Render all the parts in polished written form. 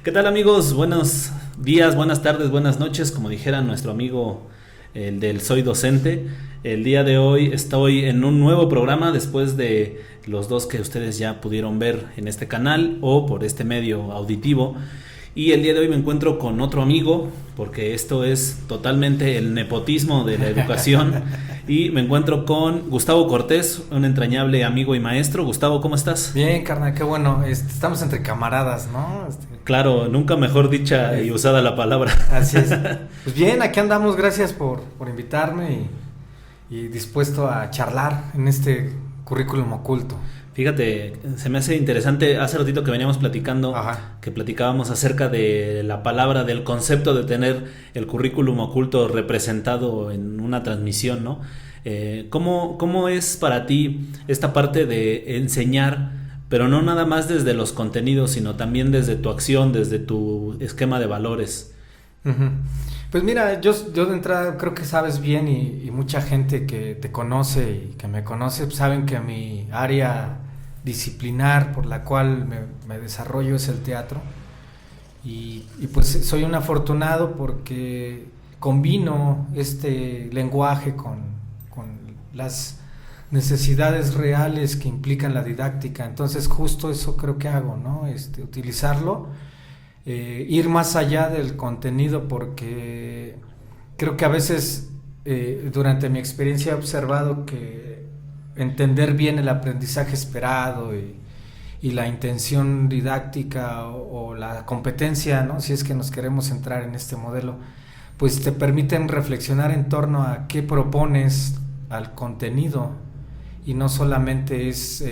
¿Qué tal, amigos? Buenos días, buenas tardes, buenas noches, como dijera nuestro amigo el del Soy Docente. El día de hoy estoy en un nuevo programa después de los dos que ustedes ya pudieron ver en este canal o por este medio auditivo. Y el día de hoy me encuentro con otro amigo, porque esto es totalmente el nepotismo de la educación. Y me encuentro con Gustavo Cortés, un entrañable amigo y maestro. Gustavo, ¿cómo estás? Bien, carnal, qué bueno. Estamos entre camaradas, ¿no? Claro, nunca mejor dicha y usada la palabra. Así es. Pues bien, aquí andamos, gracias por invitarme y dispuesto a charlar en este currículum oculto. Fíjate, se me hace interesante, hace ratito que veníamos platicando, Ajá. que platicábamos acerca de la palabra, del concepto de tener el currículum oculto representado en una transmisión, ¿no? ¿Cómo es para ti esta parte de enseñar, pero no nada más desde los contenidos, sino también desde tu acción, desde tu esquema de valores? Uh-huh. Pues mira, yo de entrada creo que sabes bien y mucha gente que te conoce y que me conoce pues saben que mi área disciplinar por la cual me desarrollo es el teatro y pues soy un afortunado porque combino este lenguaje con las necesidades reales que implican la didáctica. Entonces justo eso creo que hago, ¿no? Utilizarlo, ir más allá del contenido, porque creo que a veces durante mi experiencia he observado que entender bien el aprendizaje esperado y la intención didáctica o la competencia, ¿no? Si es que nos queremos centrar en este modelo, pues te permiten reflexionar en torno a qué propones al contenido y no solamente es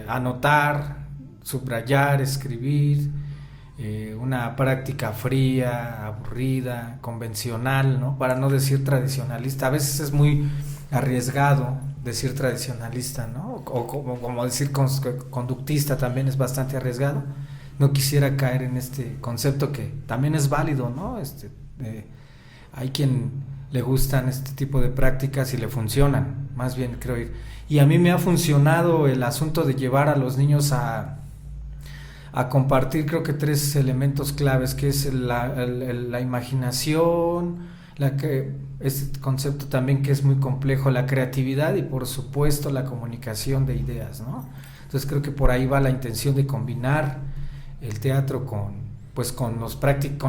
anotar, subrayar, escribir, una práctica fría, aburrida, convencional, ¿no? Para no decir tradicionalista. A veces es muy arriesgado decir tradicionalista, ¿no? O como decir conductista también es bastante arriesgado. No quisiera caer en este concepto que también es válido, ¿no? Hay quien le gustan este tipo de prácticas y le funcionan, más bien creo. Y a mí me ha funcionado el asunto de llevar a los niños a compartir, creo que 3 elementos claves, que es la imaginación, este concepto también que es muy complejo, la creatividad y por supuesto la comunicación de ideas, ¿no? Entonces creo que por ahí va la intención de combinar el teatro con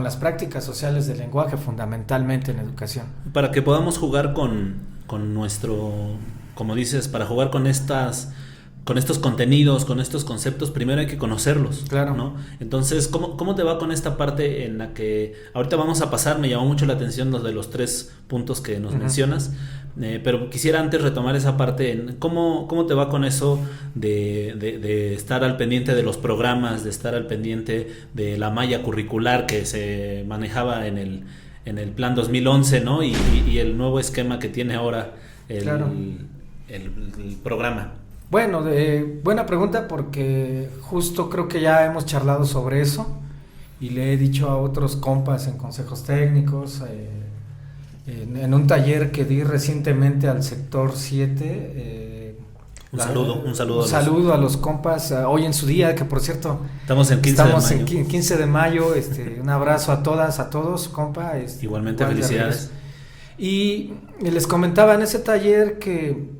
las prácticas sociales del lenguaje, fundamentalmente en educación. Para que podamos jugar con nuestro, como dices, para jugar con estos contenidos, con estos conceptos, primero hay que conocerlos, claro, ¿no? Entonces, ¿cómo te va con esta parte en la que ahorita vamos a pasar? Me llamó mucho la atención los de los 3 puntos que nos mencionas, pero quisiera antes retomar esa parte. ¿Cómo te va con eso de estar al pendiente de los programas, de estar al pendiente de la malla curricular que se manejaba en el plan 2011, ¿no? Y el nuevo esquema que tiene ahora el programa? Bueno, buena pregunta, porque justo creo que ya hemos charlado sobre eso y le he dicho a otros compas en consejos técnicos, en un taller que di recientemente al sector 7. Un saludo a los compas, hoy en su día, que por cierto estamos en 15 de mayo, un abrazo a todas, a todos, compa. Igualmente felicidades. Y les comentaba en ese taller que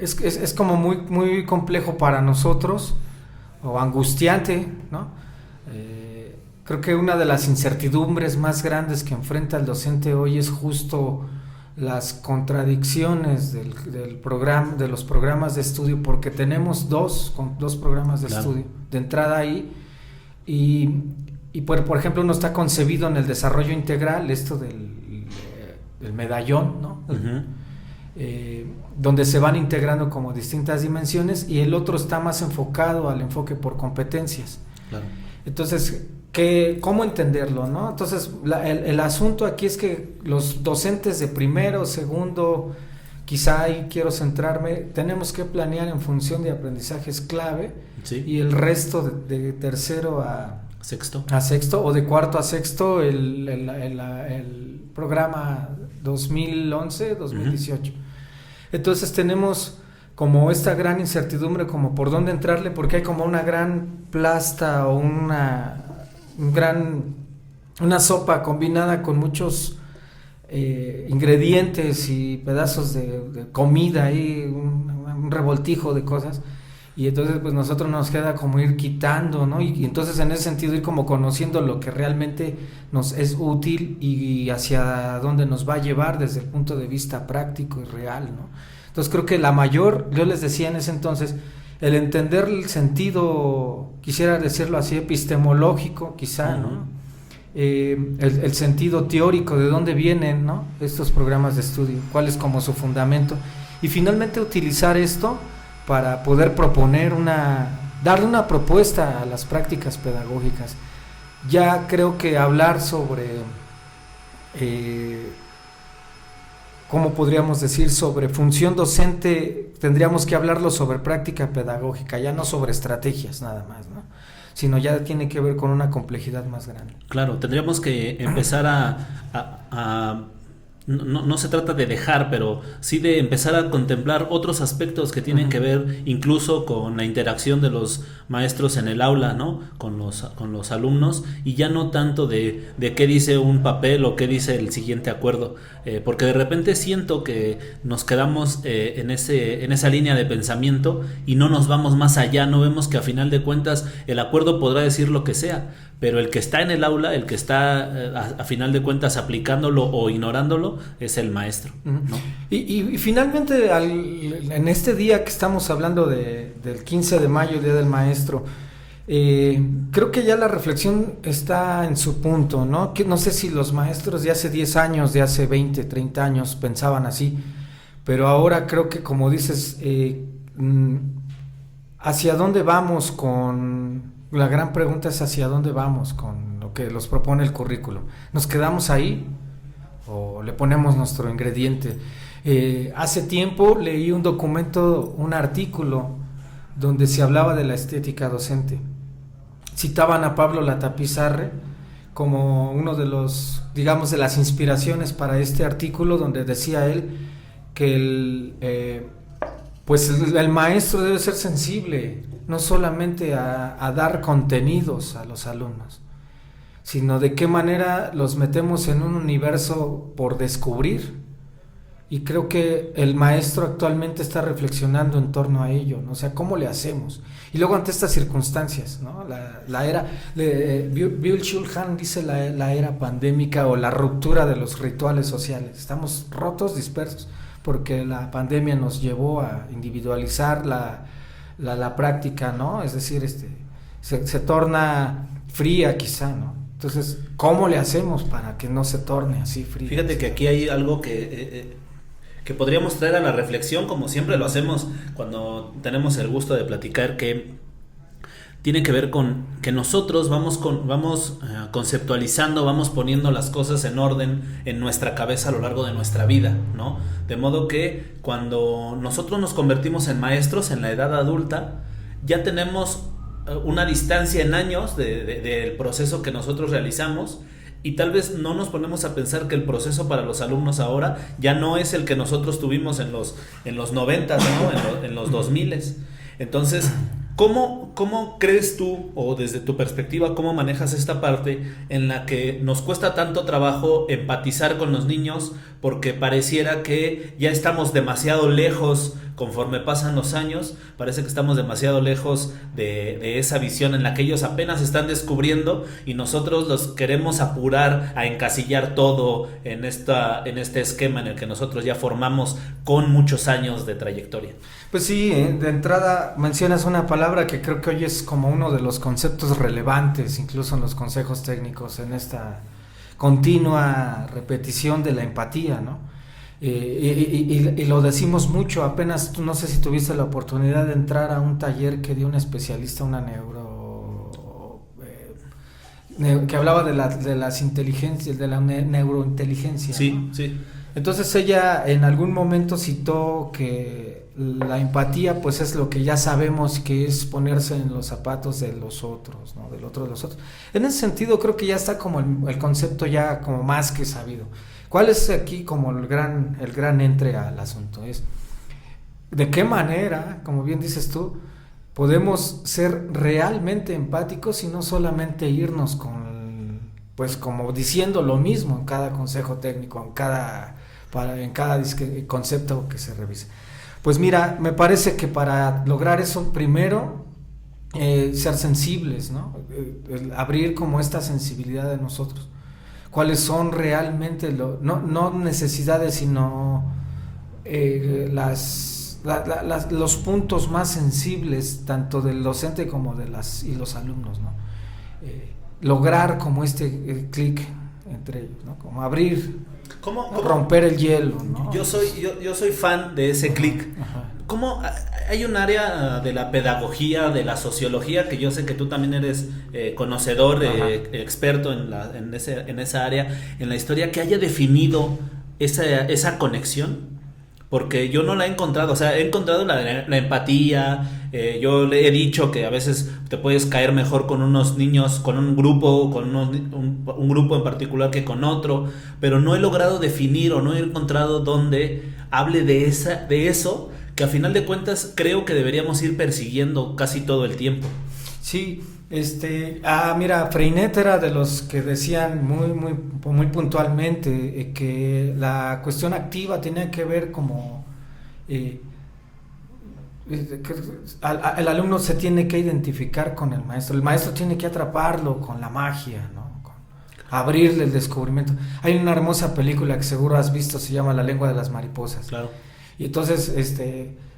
es como muy, muy complejo para nosotros, o angustiante, ¿no? Creo que una de las incertidumbres más grandes que enfrenta el docente hoy es justo las contradicciones del programa, de los programas de estudio, porque tenemos dos programas de estudio de entrada ahí, y por ejemplo uno está concebido en el desarrollo integral, esto del medallón, ¿no? Uh-huh. Donde se van integrando como distintas dimensiones, y el otro está más enfocado al enfoque por competencias. Claro. Entonces, ¿cómo entenderlo, no? Entonces, el asunto aquí es que los docentes de primero, segundo, quizá ahí quiero centrarme, tenemos que planear en función de aprendizajes clave, sí, y el resto de tercero a sexto, o de cuarto a sexto el programa 2011-2018. Uh-huh. Entonces tenemos como esta gran incertidumbre como por dónde entrarle, porque hay como una gran plasta o una una sopa combinada con muchos ingredientes y pedazos de comida ahí, un revoltijo de cosas, y entonces pues nosotros nos queda como ir quitando, ¿no? Y entonces en ese sentido ir como conociendo lo que realmente nos es útil y hacia dónde nos va a llevar desde el punto de vista práctico y real, ¿no? Entonces creo que yo les decía en ese entonces, el entender el sentido, quisiera decirlo así, epistemológico quizá, ¿no? El sentido teórico, de dónde vienen, ¿no?, estos programas de estudio, cuál es como su fundamento, y finalmente utilizar esto para poder darle una propuesta a las prácticas pedagógicas. Ya creo que hablar sobre, ¿cómo podríamos decir?, sobre función docente, tendríamos que hablarlo sobre práctica pedagógica, ya no sobre estrategias nada más, ¿no?, sino ya tiene que ver con una complejidad más grande. Claro, tendríamos que empezar no se trata de dejar, pero sí de empezar a contemplar otros aspectos que tienen que ver incluso con la interacción de los maestros en el aula, ¿no?, con los alumnos, y ya no tanto de qué dice un papel o qué dice el siguiente acuerdo, porque de repente siento que nos quedamos en esa línea de pensamiento y no nos vamos más allá, no vemos que a final de cuentas el acuerdo podrá decir lo que sea, pero el que está en el aula, el que está a final de cuentas aplicándolo o ignorándolo, es el maestro, ¿no? Y finalmente en este día que estamos hablando del 15 de mayo, Día del Maestro, creo que ya la reflexión está en su punto, ¿no? Que no sé si los maestros de hace 10 años, de hace 20, 30 años pensaban así, pero ahora creo que, como dices, ¿hacia dónde vamos la gran pregunta es hacia dónde vamos con lo que nos propone el currículo? ¿Nos quedamos ahí o le ponemos nuestro ingrediente? Hace tiempo leí un documento, un artículo donde se hablaba de la estética docente. Citaban a Pablo Latapizarre como uno de los, digamos, de las inspiraciones para este artículo, donde decía él que el maestro debe ser sensible no solamente a dar contenidos a los alumnos, sino de qué manera los metemos en un universo por descubrir. Y creo que el maestro actualmente está reflexionando en torno a ello, ¿no? O sea, ¿cómo le hacemos? Y luego ante estas circunstancias, ¿no? La era, Byung-Chul Han dice la era pandémica o la ruptura de los rituales sociales. Estamos rotos, dispersos, porque la pandemia nos llevó a individualizar la práctica, ¿no? Es decir, se torna fría quizá, ¿no? Entonces, ¿cómo le hacemos para que no se torne así fría? Fíjate que aquí hay algo que podríamos traer a la reflexión, como siempre lo hacemos cuando tenemos el gusto de platicar, que tiene que ver con que nosotros vamos conceptualizando, vamos poniendo las cosas en orden en nuestra cabeza a lo largo de nuestra vida, ¿no? De modo que cuando nosotros nos convertimos en maestros en la edad adulta, ya tenemos una distancia en años del proceso que nosotros realizamos, y tal vez no nos ponemos a pensar que el proceso para los alumnos ahora ya no es el que nosotros tuvimos en los 90, ¿no? en los 2000. Entonces, ¿cómo crees tú, o desde tu perspectiva, cómo manejas esta parte en la que nos cuesta tanto trabajo empatizar con los niños porque pareciera que ya estamos demasiado lejos conforme pasan los años? Parece que estamos demasiado lejos de esa visión en la que ellos apenas están descubriendo, y nosotros los queremos apurar a encasillar todo en este esquema en el que nosotros ya formamos con muchos años de trayectoria. Pues sí, de entrada mencionas una palabra que creo que hoy es como uno de los conceptos relevantes, incluso en los consejos técnicos, en esta continua repetición de la empatía, ¿no? Y lo decimos mucho. Apenas, no sé si tuviste la oportunidad de entrar a un taller que dio una especialista, una que hablaba de las inteligencias, de la neurointeligencia, sí, ¿no? Sí. Entonces ella en algún momento citó que la empatía pues es lo que ya sabemos que es ponerse en los zapatos de los otros, ¿no? Del otro de los otros. En ese sentido creo que ya está como el concepto ya como más que sabido. ¿Cuál es aquí como el gran entre al asunto? Es de qué manera, como bien dices tú, podemos ser realmente empáticos y no solamente irnos con pues como diciendo lo mismo en cada consejo técnico, en cada concepto que se revise. Pues mira, me parece que para lograr eso, primero, ser sensibles, ¿no? Abrir como esta sensibilidad de nosotros. ¿Cuáles son realmente, no necesidades, sino los puntos más sensibles, tanto del docente como de los alumnos, ¿no? Lograr como clic entre ellos, ¿no? Como abrir, ¿Cómo? romper el hielo, ¿no? Yo soy fan de ese clic. ¿Cómo hay un área de la pedagogía, de la sociología, que yo sé que tú también eres conocedor, experto en esa área, en la historia, que haya definido esa conexión? Porque yo no la he encontrado, o sea, he encontrado la empatía, yo le he dicho que a veces te puedes caer mejor con unos niños, con un grupo, con un grupo en particular que con otro, pero no he logrado definir o no he encontrado donde hable de eso, que a final de cuentas creo que deberíamos ir persiguiendo casi todo el tiempo. Sí, mira, Freinet era de los que decían muy puntualmente que la cuestión activa tenía que ver como el alumno se tiene que identificar con el maestro tiene que atraparlo con la magia, ¿no? Abrirle el descubrimiento. Hay una hermosa película que seguro has visto, se llama La lengua de las mariposas. Claro. Y entonces,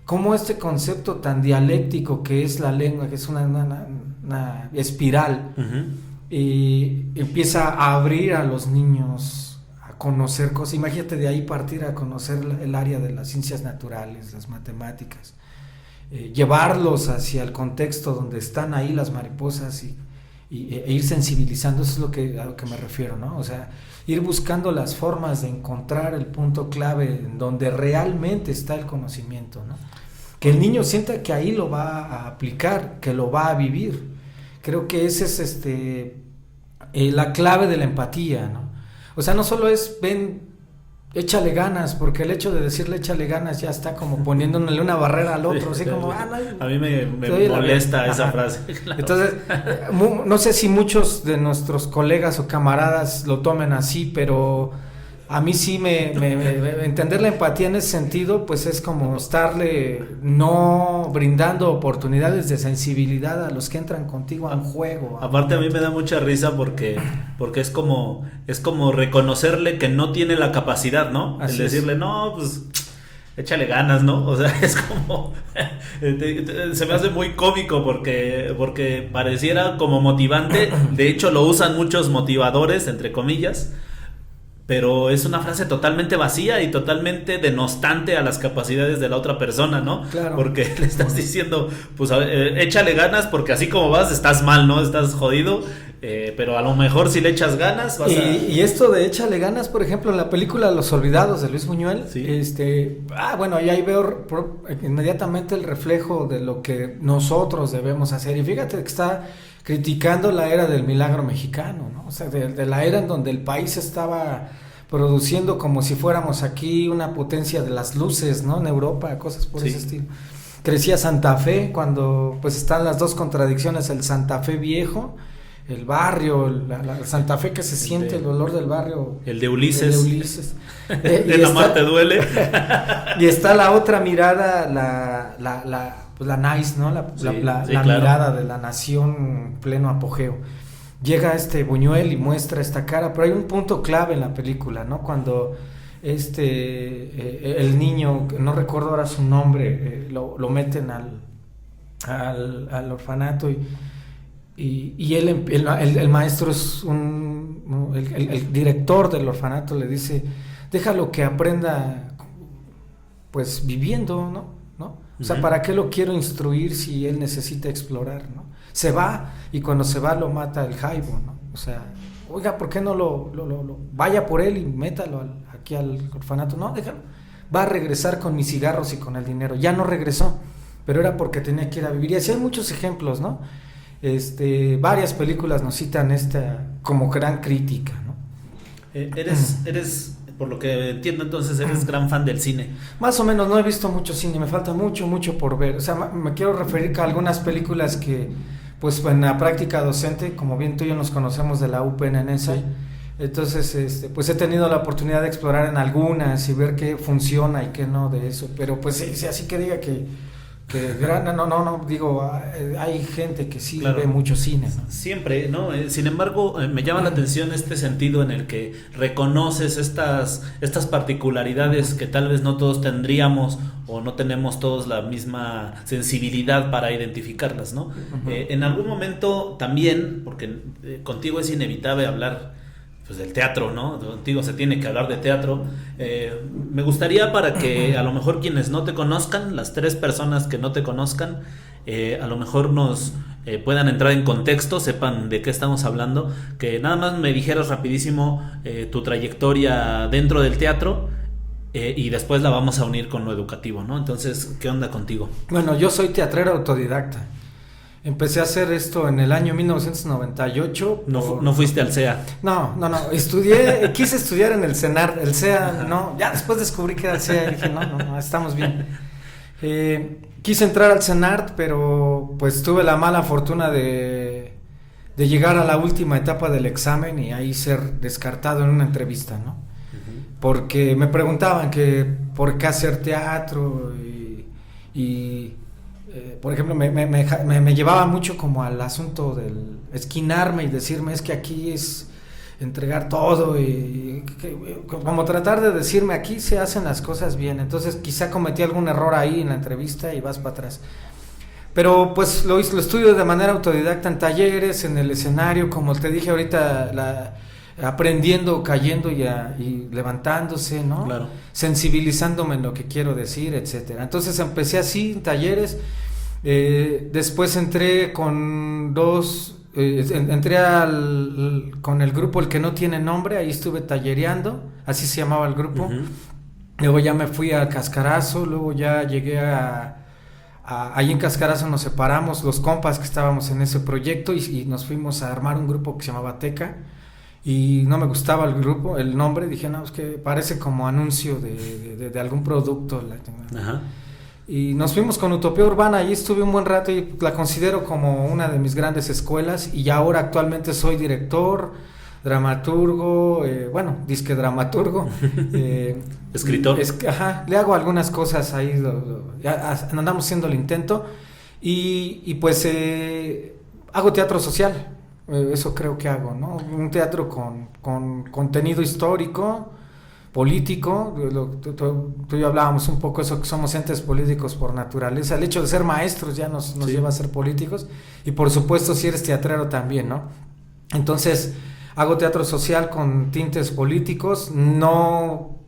cómo este concepto tan dialéctico que es la lengua, que es una espiral, y empieza a abrir a los niños a conocer cosas. Imagínate de ahí partir a conocer el área de las ciencias naturales, las matemáticas, llevarlos hacia el contexto donde están ahí las mariposas e ir sensibilizando. Eso es a lo que me refiero, ¿no? O sea, ir buscando las formas de encontrar el punto clave en donde realmente está el conocimiento, ¿no? Que el niño sienta que ahí lo va a aplicar, que lo va a vivir. Creo que ese es la clave de la empatía, ¿no? O sea, no solo es échale ganas, porque el hecho de decirle échale ganas ya está como poniéndole una barrera al otro, así como a mí me molesta esa frase. Claro. Entonces, no sé si muchos de nuestros colegas o camaradas lo tomen así, pero a mí sí entender la empatía en ese sentido, pues es como estarle no brindando oportunidades de sensibilidad a los que entran contigo a un juego. Aparte a mí me da mucha risa porque es como reconocerle que no tiene la capacidad, ¿no? Así el decirle, no, pues échale ganas, ¿no? O sea, es como se me hace muy cómico porque pareciera como motivante. De hecho lo usan muchos motivadores, entre comillas, pero es una frase totalmente vacía y totalmente denostante a las capacidades de la otra persona, ¿no? Claro. Porque le estás diciendo, pues échale ganas, porque así como vas estás mal, ¿no? Estás jodido, pero a lo mejor si le echas ganas y esto de échale ganas, por ejemplo, en la película Los Olvidados de Luis Buñuel, sí. Bueno, ahí veo inmediatamente el reflejo de lo que nosotros debemos hacer, y fíjate que está criticando la era del milagro mexicano, ¿no? O sea, de la era en donde el país estaba produciendo como si fuéramos aquí una potencia de las luces, ¿no? En Europa, cosas por ese estilo. Crecía Santa Fe, cuando pues están las dos contradicciones, el Santa Fe viejo, el barrio, la Santa Fe que se siente el olor del barrio. El de Ulises. De la mar te duele. Y está la otra mirada, la nice, ¿no? La claro. Mirada de la nación en pleno apogeo. Llega Buñuel y muestra esta cara, pero hay un punto clave en la película, ¿no? Cuando el niño, no recuerdo ahora su nombre, lo meten al orfanato y él, el maestro es el director del orfanato le dice, déjalo que aprenda pues viviendo, ¿no? O sea, ¿para qué lo quiero instruir si él necesita explorar, ¿no? Se va, y cuando se va lo mata el jaibo, ¿no? O sea, oiga, ¿por qué no lo vaya por él y métalo aquí al orfanato? No, déjalo. Va a regresar con mis cigarros y con el dinero. Ya no regresó, pero era porque tenía que ir a vivir. Y así hay muchos ejemplos, ¿no? Varias películas nos citan esta como gran crítica, ¿no? Eres por lo que entiendo, entonces eres gran fan del cine. Más o menos, no he visto mucho cine, me falta mucho por ver. O sea, me quiero referir a algunas películas que pues en la práctica docente, como bien tú y yo nos conocemos de la UPN en esa, Sí. entonces pues he tenido la oportunidad de explorar en algunas y ver qué funciona y qué no de eso, pero pues sí, así que diga que no, digo, hay gente que sí Claro. ve mucho cine, ¿no? Siempre, ¿no? Sin embargo, me llama la atención este sentido en el que reconoces estas particularidades que tal vez no todos tendríamos o no tenemos todos la misma sensibilidad para identificarlas, ¿no? Uh-huh. En algún momento también, porque contigo es inevitable hablar pues del teatro, ¿no? Contigo se tiene que hablar de teatro. Me gustaría para que a lo mejor quienes no te conozcan, las 3 personas que no te conozcan, a lo mejor nos puedan entrar en contexto, sepan de qué estamos hablando, que nada más me dijeras rapidísimo tu trayectoria dentro del teatro y después la vamos a unir con lo educativo, ¿no? Entonces, ¿qué onda contigo? Bueno, yo soy teatrero autodidacta. Empecé a hacer esto en el año 1998. No fuiste al CEA. No, quise estudiar en el CENAR, el CEA, no, ya después descubrí que era el CEA y dije, no, estamos bien. Quise entrar al CENAR, pero pues tuve la mala fortuna de llegar a la última etapa del examen y ahí ser descartado en una entrevista, ¿no? Uh-huh. Porque me preguntaban que por qué hacer teatro y por ejemplo, me llevaba mucho como al asunto del esquinarme y decirme es que aquí es entregar todo y como tratar de decirme aquí se hacen las cosas bien. Entonces quizá cometí algún error ahí en la entrevista y vas para atrás. Pero pues lo estudio de manera autodidacta en talleres, en el escenario, como te dije ahorita, aprendiendo, cayendo y levantándose, ¿no? Claro. Sensibilizándome en lo que quiero decir, etcétera. Entonces empecé así en talleres, después entré con con el grupo El que no tiene nombre, ahí estuve tallereando, así se llamaba el grupo. Uh-huh. Luego ya me fui a Cascarazo, luego ya llegué ahí en Cascarazo nos separamos los compas que estábamos en ese proyecto y nos fuimos a armar un grupo que se llamaba Teca. Y no me gustaba el grupo, el nombre, dije, no, es que parece como anuncio de algún producto. Ajá. Y nos fuimos con Utopía Urbana, ahí estuve un buen rato y la considero como una de mis grandes escuelas y ahora actualmente soy director, dramaturgo, disque dramaturgo. Escritor. Le hago algunas cosas ahí, andamos haciendo el intento y pues hago teatro social. Eso creo que hago, ¿no? Un teatro con contenido histórico, político. Tú y yo hablábamos un poco de eso, que somos entes políticos por naturaleza. El hecho de ser maestros ya nos lleva a ser políticos. Y por supuesto, si eres teatrero también, ¿no? Entonces, hago teatro social con tintes políticos. No,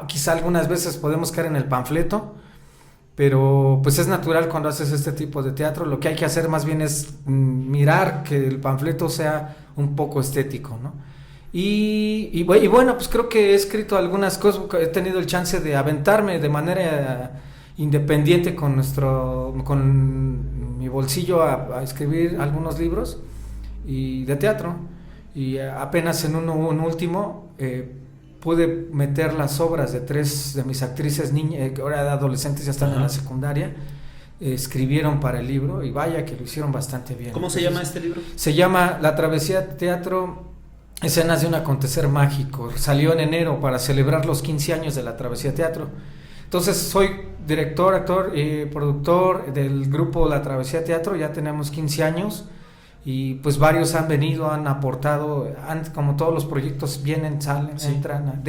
quizá algunas veces podemos caer en el panfleto, pero pues es natural cuando haces este tipo de teatro. Lo que hay que hacer más bien es mirar que el panfleto sea un poco estético, ¿no? Y bueno, pues creo que he escrito algunas cosas, he tenido el chance de aventarme de manera independiente con mi bolsillo a escribir algunos libros y de teatro, y apenas en un último pude meter las obras de 3 de mis actrices niñas, que ahora de adolescentes ya están en la secundaria, escribieron para el libro y vaya que lo hicieron bastante bien. ¿Cómo se llama este libro? Se llama La Travesía Teatro, Escenas de un Acontecer Mágico. Salió en enero para celebrar los 15 años de La Travesía Teatro. Entonces soy director, actor y productor del grupo La Travesía Teatro, ya tenemos 15 años. Y pues varios han venido, han aportado, como todos los proyectos vienen, salen, entran,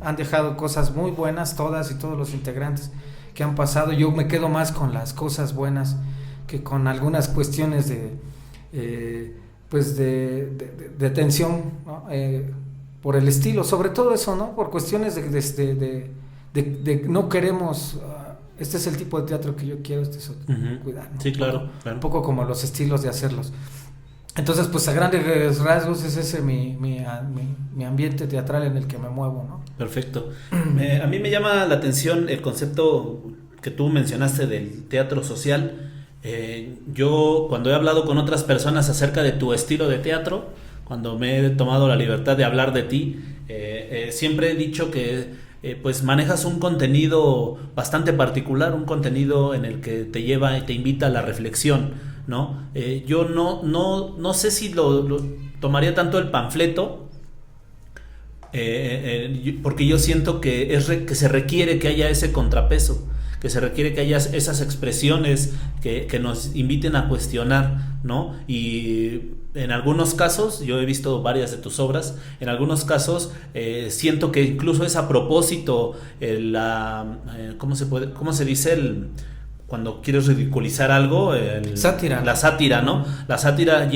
han dejado cosas muy buenas, todas y todos los integrantes que han pasado. Yo me quedo más con las cosas buenas que con algunas cuestiones de tensión, ¿no? Por el estilo, sobre todo eso, ¿no? Por cuestiones de no queremos... este es el tipo de teatro que yo quiero, este es otro, cuidar, ¿no? Sí, claro. Un poco como los estilos de hacerlos. Entonces, pues a grandes rasgos es ese mi ambiente teatral en el que me muevo, ¿no? Perfecto. A mí me llama la atención el concepto que tú mencionaste del teatro social. Yo, cuando he hablado con otras personas acerca de tu estilo de teatro, cuando me he tomado la libertad de hablar de ti, siempre he dicho que pues manejas un contenido bastante particular, un contenido en el que te lleva y te invita a la reflexión. ¿no? Yo no sé si lo tomaría tanto el panfleto, porque yo siento que que se requiere que haya ese contrapeso, que se requiere que haya esas expresiones que nos inviten a cuestionar, ¿no? Y en algunos casos, yo he visto varias de tus obras, en algunos casos siento que incluso es a propósito ¿cómo se dice? Cuando quieres ridiculizar algo, Sátira. La sátira, ¿no? La sátira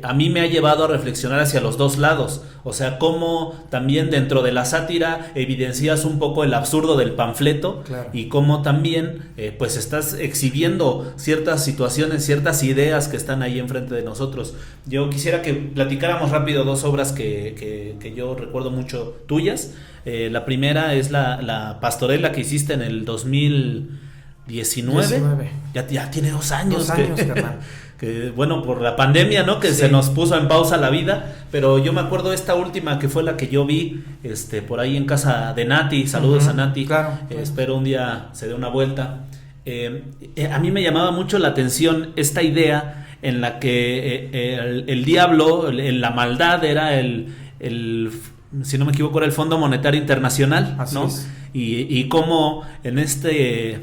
a mí me ha llevado a reflexionar hacia los dos lados, o sea, cómo también dentro de la sátira evidencias un poco el absurdo del panfleto, claro, y cómo también pues estás exhibiendo ciertas situaciones, ciertas ideas que están ahí enfrente de nosotros. Yo quisiera que platicáramos rápido dos obras que yo recuerdo mucho tuyas. La primera es la pastorela que hiciste en el 2019. Ya tiene 2 años. 2 años, carnal. Que bueno, por la pandemia, ¿no? Que se nos puso en pausa la vida, pero yo me acuerdo esta última que fue la que yo vi por ahí en casa de Nati. Saludos a Nati. Claro. Espero un día se dé una vuelta. A mí me llamaba mucho la atención esta idea en la que el diablo, la maldad era si no me equivoco, era el Fondo Monetario Internacional, así ¿no? Es. Y cómo en este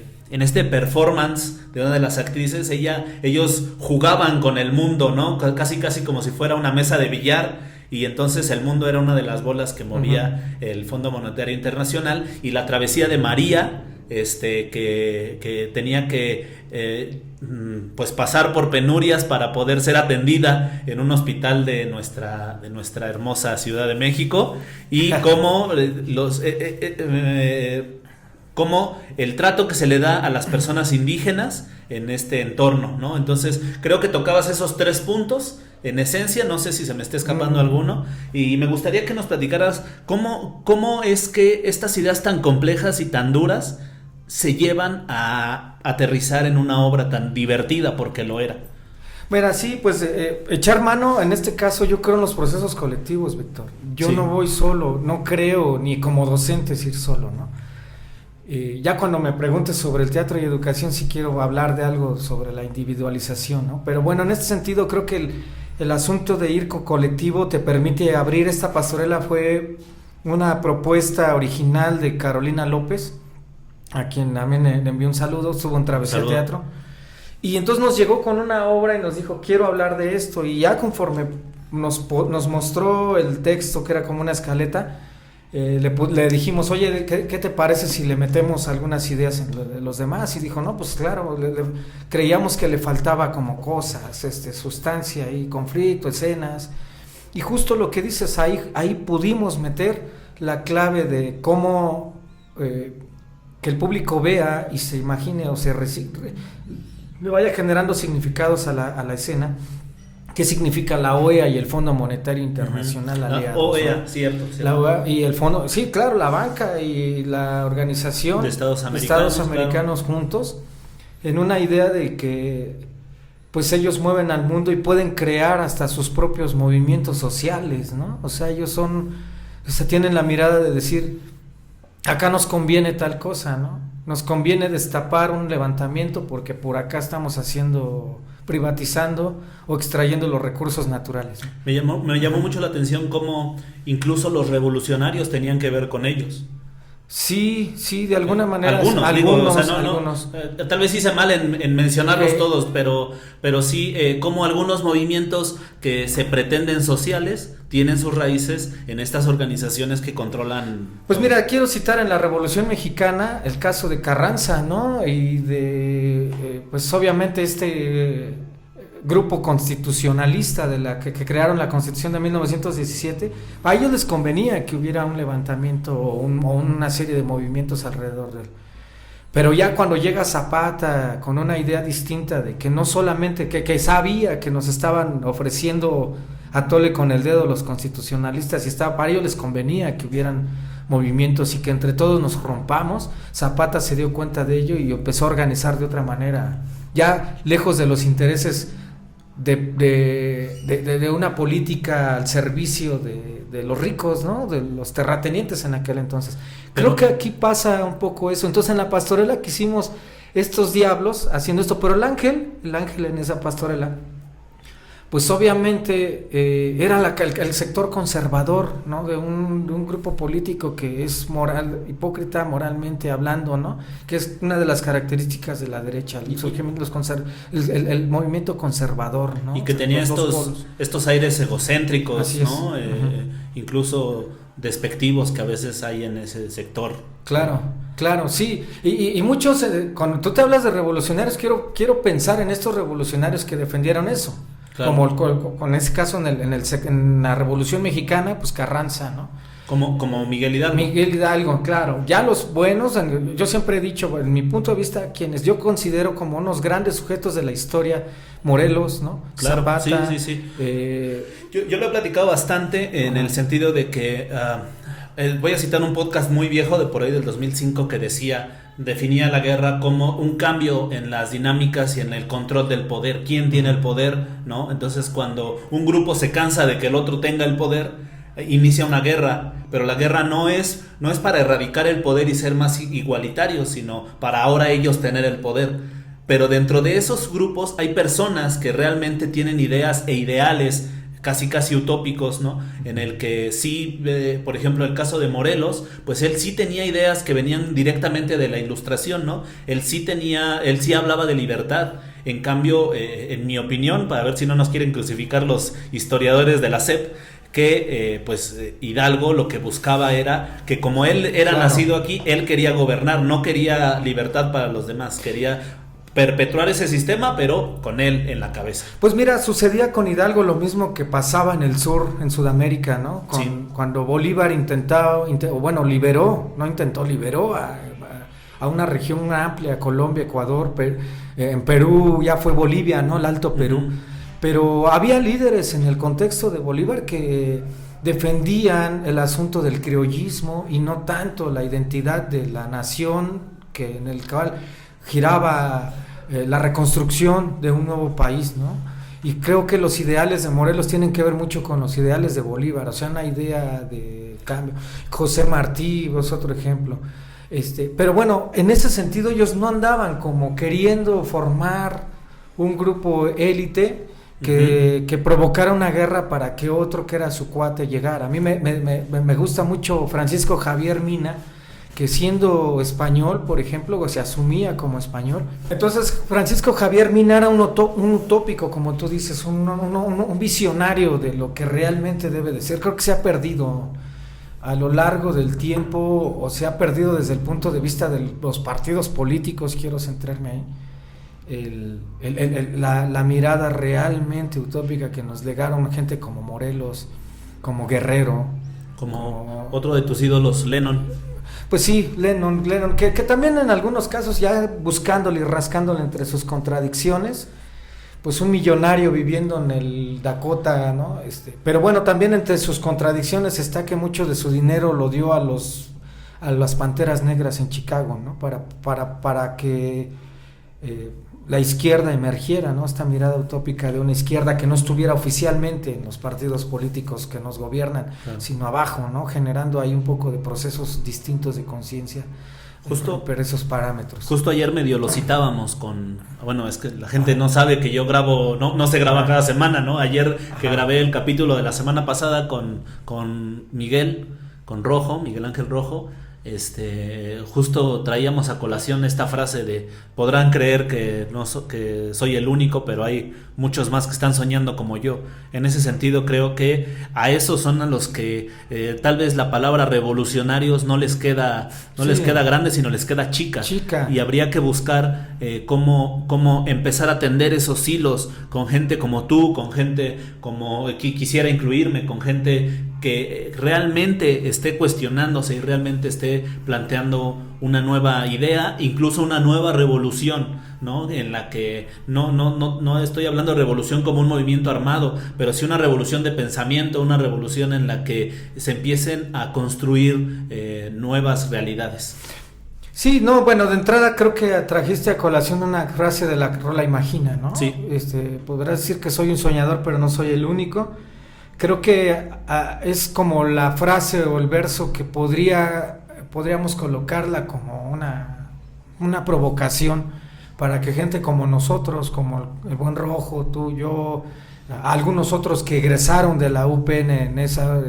performance de una de las actrices, ellos jugaban con el mundo, ¿no? Casi como si fuera una mesa de billar, y entonces el mundo era una de las bolas que movía el Fondo Monetario Internacional, y la travesía de María, que tenía que pues pasar por penurias para poder ser atendida en un hospital de nuestra hermosa Ciudad de México, y cómo como el trato que se le da a las personas indígenas en este entorno, ¿no? Entonces, creo que tocabas esos 3 puntos, en esencia, no sé si se me está escapando alguno, y me gustaría que nos platicaras cómo es que estas ideas tan complejas y tan duras se llevan a aterrizar en una obra tan divertida, porque lo era. Mira, sí, pues echar mano, en este caso yo creo en los procesos colectivos, Víctor. Yo no voy solo, no creo ni como docente ir solo, ¿no? Ya cuando me preguntes sobre el teatro y educación, sí quiero hablar de algo sobre la individualización, ¿no? Pero bueno, en este sentido creo que el asunto de ir colectivo te permite abrir. Esta pastorela fue una propuesta original de Carolina López, a quien también le envió un saludo, estuvo en Travesía Teatro, y entonces nos llegó con una obra y nos dijo, quiero hablar de esto, y ya conforme nos mostró el texto, que era como una escaleta, le dijimos, oye, ¿qué te parece si le metemos algunas ideas en los demás? Y dijo, no, pues claro, creíamos que le faltaba como cosas, sustancia y conflicto, escenas, y justo lo que dices, ahí pudimos meter la clave de cómo que el público vea y se imagine o le vaya generando significados a la escena. ¿Qué significa la OEA y el Fondo Monetario Internacional aliados? La OEA, ¿no? Cierto. La OEA y el fondo, sí, claro, la banca y la organización de Estados Americanos, claro, juntos, en una idea de que pues ellos mueven al mundo y pueden crear hasta sus propios movimientos sociales, ¿no? O sea, ellos tienen la mirada de decir, acá nos conviene tal cosa, ¿no? Nos conviene destapar un levantamiento porque por acá estamos privatizando o extrayendo los recursos naturales. Me llamó mucho la atención cómo incluso los revolucionarios tenían que ver con ellos. Sí, de alguna manera. Algunos. Tal vez hice mal en mencionarlos todos, pero sí, como algunos movimientos que se pretenden sociales tienen sus raíces en estas organizaciones que controlan. Pues mira, quiero citar en la Revolución Mexicana el caso de Carranza, ¿no? Y pues obviamente grupo constitucionalista de la que crearon la Constitución de 1917, a ellos les convenía que hubiera un levantamiento o una serie de movimientos alrededor de él. Pero ya cuando llega Zapata con una idea distinta de que no solamente, que sabía que nos estaban ofreciendo a tole con el dedo los constitucionalistas, y para ellos les convenía que hubieran movimientos y que entre todos nos rompamos, Zapata se dio cuenta de ello y empezó a organizar de otra manera, ya lejos de los intereses de una política al servicio de los ricos, ¿no? De los terratenientes en aquel entonces. Creo que aquí pasa un poco eso. Entonces en la pastorela quisimos estos diablos haciendo esto, pero el ángel en esa pastorela, pues obviamente era el sector conservador, ¿no? De un grupo político que es hipócrita moralmente hablando, ¿no? Que es una de las características de la derecha, el movimiento conservador, ¿no? Y que tenía estos aires egocéntricos, ¿no? Incluso despectivos que a veces hay en ese sector. Claro, sí. Y muchos, cuando tú te hablas de revolucionarios, quiero pensar en estos revolucionarios que defendieron eso. Claro. Como con ese caso en la Revolución Mexicana, pues Carranza, ¿no? Como Miguel Hidalgo. Miguel Hidalgo, claro. Ya los buenos, yo siempre he dicho, en mi punto de vista, quienes yo considero como unos grandes sujetos de la historia, Morelos, ¿no? Claro, Zapata. Sí. Yo lo he platicado bastante en el sentido de que voy a citar un podcast muy viejo de por ahí del 2005 que definía la guerra como un cambio en las dinámicas y en el control del poder. ¿Quién tiene el poder? ¿No? Entonces, cuando un grupo se cansa de que el otro tenga el poder, inicia una guerra, pero la guerra no es para erradicar el poder y ser más igualitarios, sino para ahora ellos tener el poder. Pero dentro de esos grupos hay personas que realmente tienen ideas e ideales casi utópicos, ¿no? En el que sí, por ejemplo, el caso de Morelos, pues él sí tenía ideas que venían directamente de la Ilustración, ¿no? Él sí hablaba de libertad. En cambio, en mi opinión, para ver si no nos quieren crucificar los historiadores de la SEP, que Hidalgo lo que buscaba era que como él era nacido aquí, él quería gobernar, no quería libertad para los demás, quería perpetuar ese sistema, pero con él en la cabeza. Pues mira, sucedía con Hidalgo lo mismo que pasaba en el sur, en Sudamérica, ¿no? Cuando Bolívar liberó a una región amplia, Colombia, Ecuador, en Perú ya fue Bolivia, ¿no? El Alto Perú. Uh-huh. Pero había líderes en el contexto de Bolívar que defendían el asunto del criollismo y no tanto la identidad de la nación en el cual giraba la reconstrucción de un nuevo país, ¿no? Y creo que los ideales de Morelos tienen que ver mucho con los ideales de Bolívar, o sea, una idea de cambio. José Martí es otro ejemplo. Pero bueno, en ese sentido ellos no andaban como queriendo formar un grupo élite que provocara una guerra para que otro que era su cuate llegara. A mí me gusta mucho Francisco Javier Mina, que siendo español, por ejemplo, se asumía como español. Entonces, Francisco Javier Mina era un utópico, como tú dices, un visionario de lo que realmente debe de ser. Creo que se ha perdido a lo largo del tiempo, o se ha perdido desde el punto de vista de los partidos políticos, quiero centrarme ahí, la mirada realmente utópica que nos legaron gente como Morelos, como Guerrero. Como otro de tus ídolos, Lennon. Pues sí, Lennon, que también en algunos casos, ya buscándole y rascándole entre sus contradicciones, pues un millonario viviendo en el Dakota, ¿no? Pero bueno, también entre sus contradicciones está que mucho de su dinero lo dio a las Panteras Negras en Chicago, ¿no? Para que la izquierda emergiera, ¿no? Esta mirada utópica de una izquierda que no estuviera oficialmente en los partidos políticos que nos gobiernan, claro, sino abajo, ¿no? Generando ahí un poco de procesos distintos de conciencia. Pero esos parámetros. Justo ayer medio lo citábamos es que la gente no sabe que yo grabo, no se graba cada semana, ¿no? Ayer que grabé el capítulo de la semana pasada con Miguel Ángel Rojo, justo traíamos a colación esta frase de: podrán creer que soy el único, pero hay muchos más que están soñando como yo. En ese sentido, creo que a esos son a los que tal vez la palabra revolucionarios no les queda grande, sino les queda chica. Y habría que buscar cómo empezar a tender esos hilos con gente como tú, con gente como que quisiera incluirme, con gente que realmente esté cuestionándose y realmente esté planteando una nueva idea, incluso una nueva revolución, ¿no? En la que no estoy hablando de revolución como un movimiento armado, pero sí una revolución de pensamiento, una revolución en la que se empiecen a construir nuevas realidades. Sí, no, bueno, de entrada creo que trajiste a colación una frase de la rola Imagina, ¿no? Sí. Podrás decir que soy un soñador, pero no soy el único. Creo que es como la frase o el verso que podríamos colocarla como una provocación para que gente como nosotros, como el Buen Rojo, tú, yo, algunos otros que egresaron de la UPN en esa,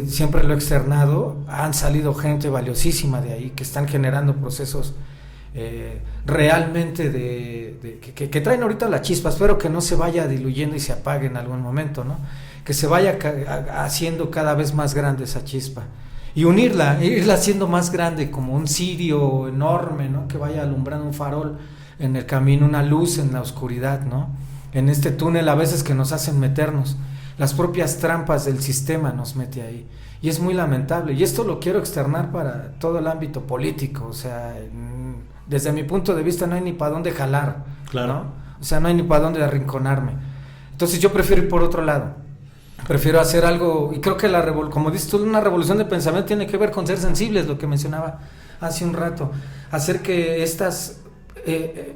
siempre lo he externado, han salido gente valiosísima de ahí, que están generando procesos realmente que traen ahorita la chispa. Espero que no se vaya diluyendo y se apague en algún momento, ¿no? Que se vaya haciendo cada vez más grande esa chispa y irla haciendo más grande, como un cirio enorme, ¿no? Que vaya alumbrando un farol en el camino, una luz en la oscuridad, ¿no? En este túnel a veces que nos hacen meternos, las propias trampas del sistema nos mete ahí, y es muy lamentable, y esto lo quiero externar para todo el ámbito político. O sea, desde mi punto de vista no hay ni para dónde jalar, claro, ¿no? O sea, no hay ni para dónde arrinconarme. Entonces yo prefiero ir por otro lado, prefiero hacer algo, y creo que como dices tú, una revolución de pensamiento tiene que ver con ser sensibles, lo que mencionaba hace un rato, hacer que estas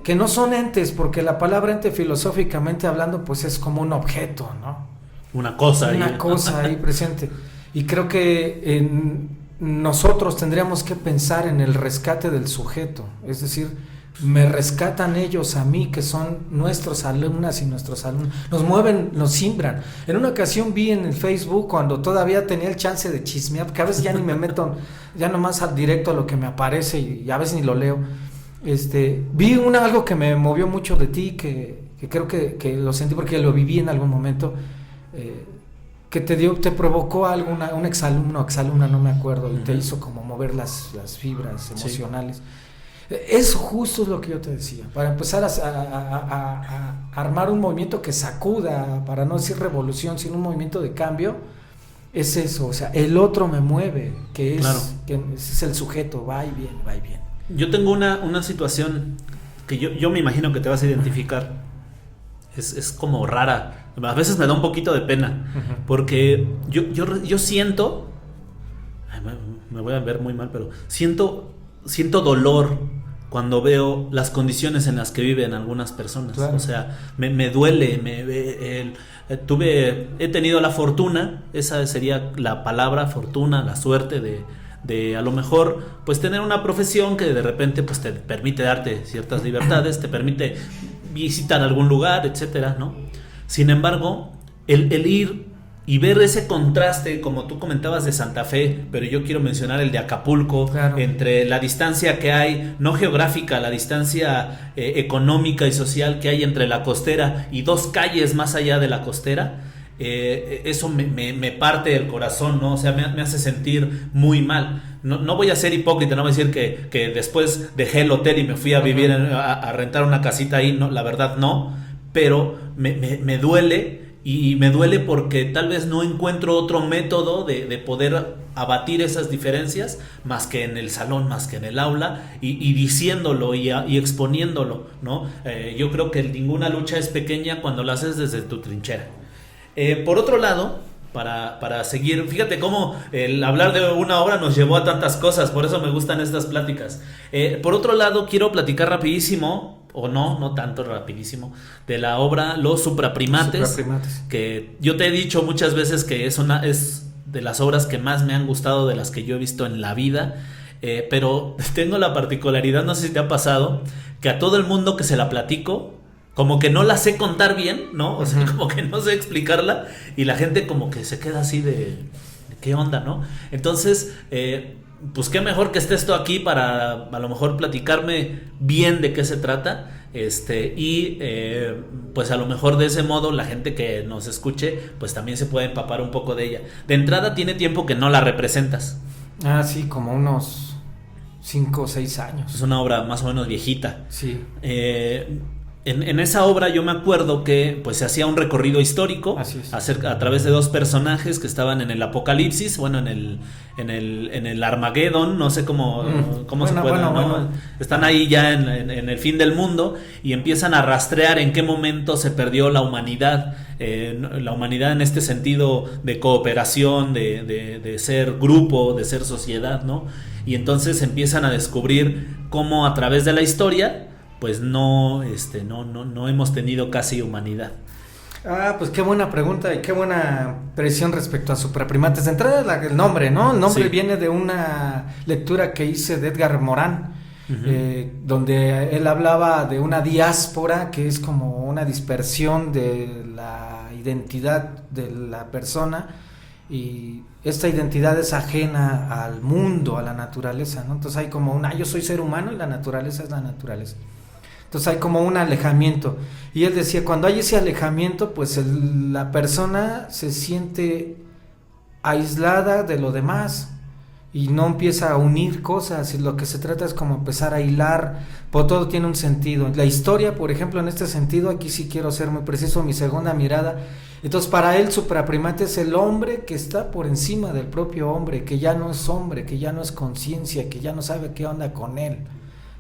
que no son entes, porque la palabra ente filosóficamente hablando pues es como un objeto, ¿no? Una cosa ahí presente, y creo que nosotros tendríamos que pensar en el rescate del sujeto, es decir, me rescatan ellos a mí, que son nuestros alumnas y nuestros alumnos, nos mueven, nos simbran. En una ocasión vi en el Facebook, cuando todavía tenía el chance de chismear, porque a veces ya ni me meto, ya nomás al directo a lo que me aparece, y a veces ni lo leo. Vi algo que me movió mucho de ti, que creo que lo sentí porque lo viví en algún momento, que te provocó algo, un exalumno o exalumna, no me acuerdo, y te hizo como mover las fibras emocionales. Sí. Eso justo es lo que yo te decía, para empezar a armar un movimiento que sacuda, para no decir revolución, sino un movimiento de cambio. Es eso, o sea, el otro me mueve, que es, claro, que es el sujeto, va y viene, va y viene. Yo tengo una situación que yo me imagino que te vas a identificar. Es como rara, a veces me da un poquito de pena, porque yo siento, me voy a ver muy mal, pero siento dolor cuando veo las condiciones en las que viven algunas personas. Claro. O sea, me duele, he tenido la fortuna, esa sería la palabra, fortuna, la suerte de a lo mejor pues tener una profesión que de repente pues te permite darte ciertas libertades, te permite visitar algún lugar, etcétera, ¿no? Sin embargo, el ir y ver ese contraste, como tú comentabas, de Santa Fe, pero yo quiero mencionar el de Acapulco, claro, entre la distancia que hay, no geográfica, la distancia económica y social que hay entre la costera y 2 calles más allá de la costera. Eso me parte el corazón, ¿no? O sea, me hace sentir muy mal. No voy a ser hipócrita, no voy a decir que después dejé el hotel y me fui a vivir, a rentar una casita ahí, no, la verdad no, pero me duele. Y me duele porque tal vez no encuentro otro método de poder abatir esas diferencias más que en el salón, más que en el aula, y diciéndolo y exponiéndolo, ¿no? Yo creo que ninguna lucha es pequeña cuando la haces desde tu trinchera. Por otro lado, para seguir, fíjate cómo el hablar de una obra nos llevó a tantas cosas, por eso me gustan estas pláticas. Por otro lado, quiero platicar rapidísimo, o no tanto rapidísimo, de la obra Los Supraprimates, que yo te he dicho muchas veces que es de las obras que más me han gustado, de las que yo he visto en la vida, pero tengo la particularidad, no sé si te ha pasado, que a todo el mundo que se la platico, como que no la sé contar bien, ¿no? O sea, como que no sé explicarla, y la gente como que se queda así de ¿qué onda, no? Entonces, pues qué mejor que estés tú aquí para a lo mejor platicarme bien de qué se trata, pues a lo mejor de ese modo la gente que nos escuche pues también se puede empapar un poco de ella. De entrada, tiene tiempo que no la representas. Sí, como unos 5 o 6 años. Es una obra más o menos viejita. Sí. En esa obra yo me acuerdo que pues se hacía un recorrido histórico a través de 2 personajes que estaban en el Apocalipsis, bueno, en el Armagedón, no sé cómo se puede, ¿no? Bueno. Están ahí ya en el fin del mundo y empiezan a rastrear en qué momento se perdió la humanidad en este sentido de cooperación, de ser grupo, de ser sociedad, ¿no? Y entonces empiezan a descubrir cómo a través de la historia pues no hemos tenido casi humanidad. Pues qué buena pregunta y qué buena presión respecto a Supraprimates. De entrada el nombre, ¿no? El nombre viene de una lectura que hice de Edgar Morán, donde él hablaba de una diáspora que es como una dispersión de la identidad de la persona, y esta identidad es ajena al mundo, a la naturaleza, ¿no? Entonces hay como yo soy ser humano y la naturaleza es la naturaleza. Entonces hay como un alejamiento, y él decía, cuando hay ese alejamiento, pues la persona se siente aislada de lo demás y no empieza a unir cosas, y lo que se trata es como empezar a hilar, pues todo tiene un sentido. La historia, por ejemplo, en este sentido, aquí sí quiero ser muy preciso, mi segunda mirada. Entonces para él supraprimate es el hombre que está por encima del propio hombre, que ya no es hombre, que ya no es conciencia, que ya no sabe qué onda con él,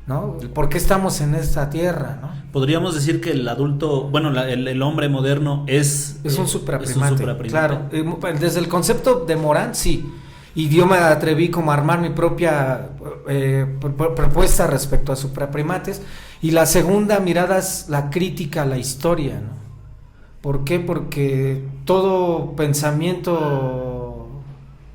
¿no? ¿Por qué estamos en esta tierra, no? Podríamos decir que el adulto, bueno, el hombre moderno es un supraprimate, claro. Desde el concepto de Morán, sí. Y yo me atreví como a armar mi propia propuesta respecto a supraprimates. Y la segunda mirada es la crítica a la historia, ¿no? ¿Por qué? Porque todo pensamiento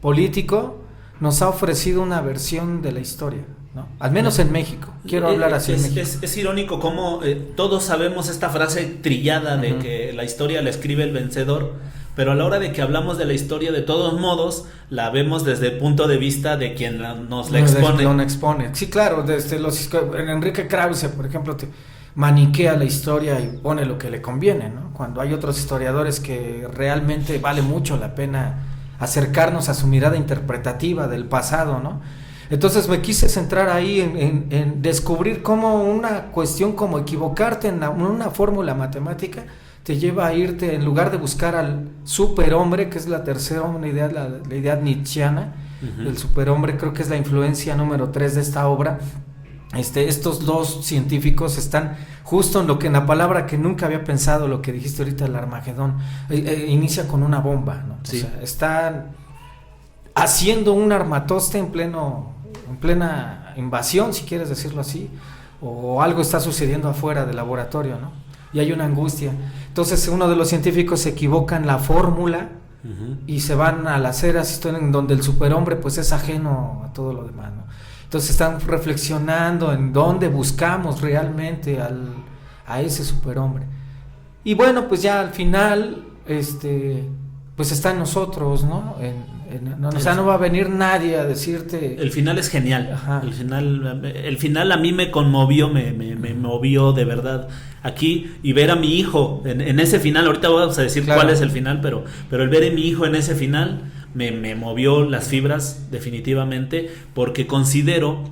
político nos ha ofrecido una versión de la historia, ¿no? Al menos en México. Quiero hablar así en México. Es irónico cómo todos sabemos esta frase trillada de que la historia la escribe el vencedor, pero a la hora de que hablamos de la historia, de todos modos, la vemos desde el punto de vista de quien nos la expone. Sí, claro, desde Enrique Krause, por ejemplo, maniquea la historia y pone lo que le conviene, ¿no? Cuando hay otros historiadores que realmente vale mucho la pena acercarnos a su mirada interpretativa del pasado, ¿no? Entonces me quise centrar ahí en descubrir cómo una cuestión como equivocarte en una fórmula matemática te lleva a irte, en lugar de buscar al superhombre, que es la tercera idea, la idea nietzscheana, el superhombre, creo que es la influencia número 3 de esta obra. Estos dos científicos están justo en la palabra que nunca había pensado, lo que dijiste ahorita, el Armagedón, inicia con una bomba, ¿no? Sí. O sea, están haciendo un armatoste en plena invasión, si quieres decirlo así, o algo está sucediendo afuera del laboratorio, ¿no? Y hay una angustia. Entonces uno de los científicos se equivoca en la fórmula y se van a las eras en donde el superhombre pues es ajeno a todo lo demás, ¿no? Entonces están reflexionando en dónde buscamos realmente a ese superhombre. Y bueno, pues ya al final pues está en nosotros, ¿no? O sea, no va a venir nadie a decirte. El final es genial. Ajá. El final a mí me conmovió, me movió de verdad aquí, y ver a mi hijo en ese final. Ahorita vamos a decir cuál es el final, pero el ver a mi hijo en ese final me movió las fibras definitivamente, porque considero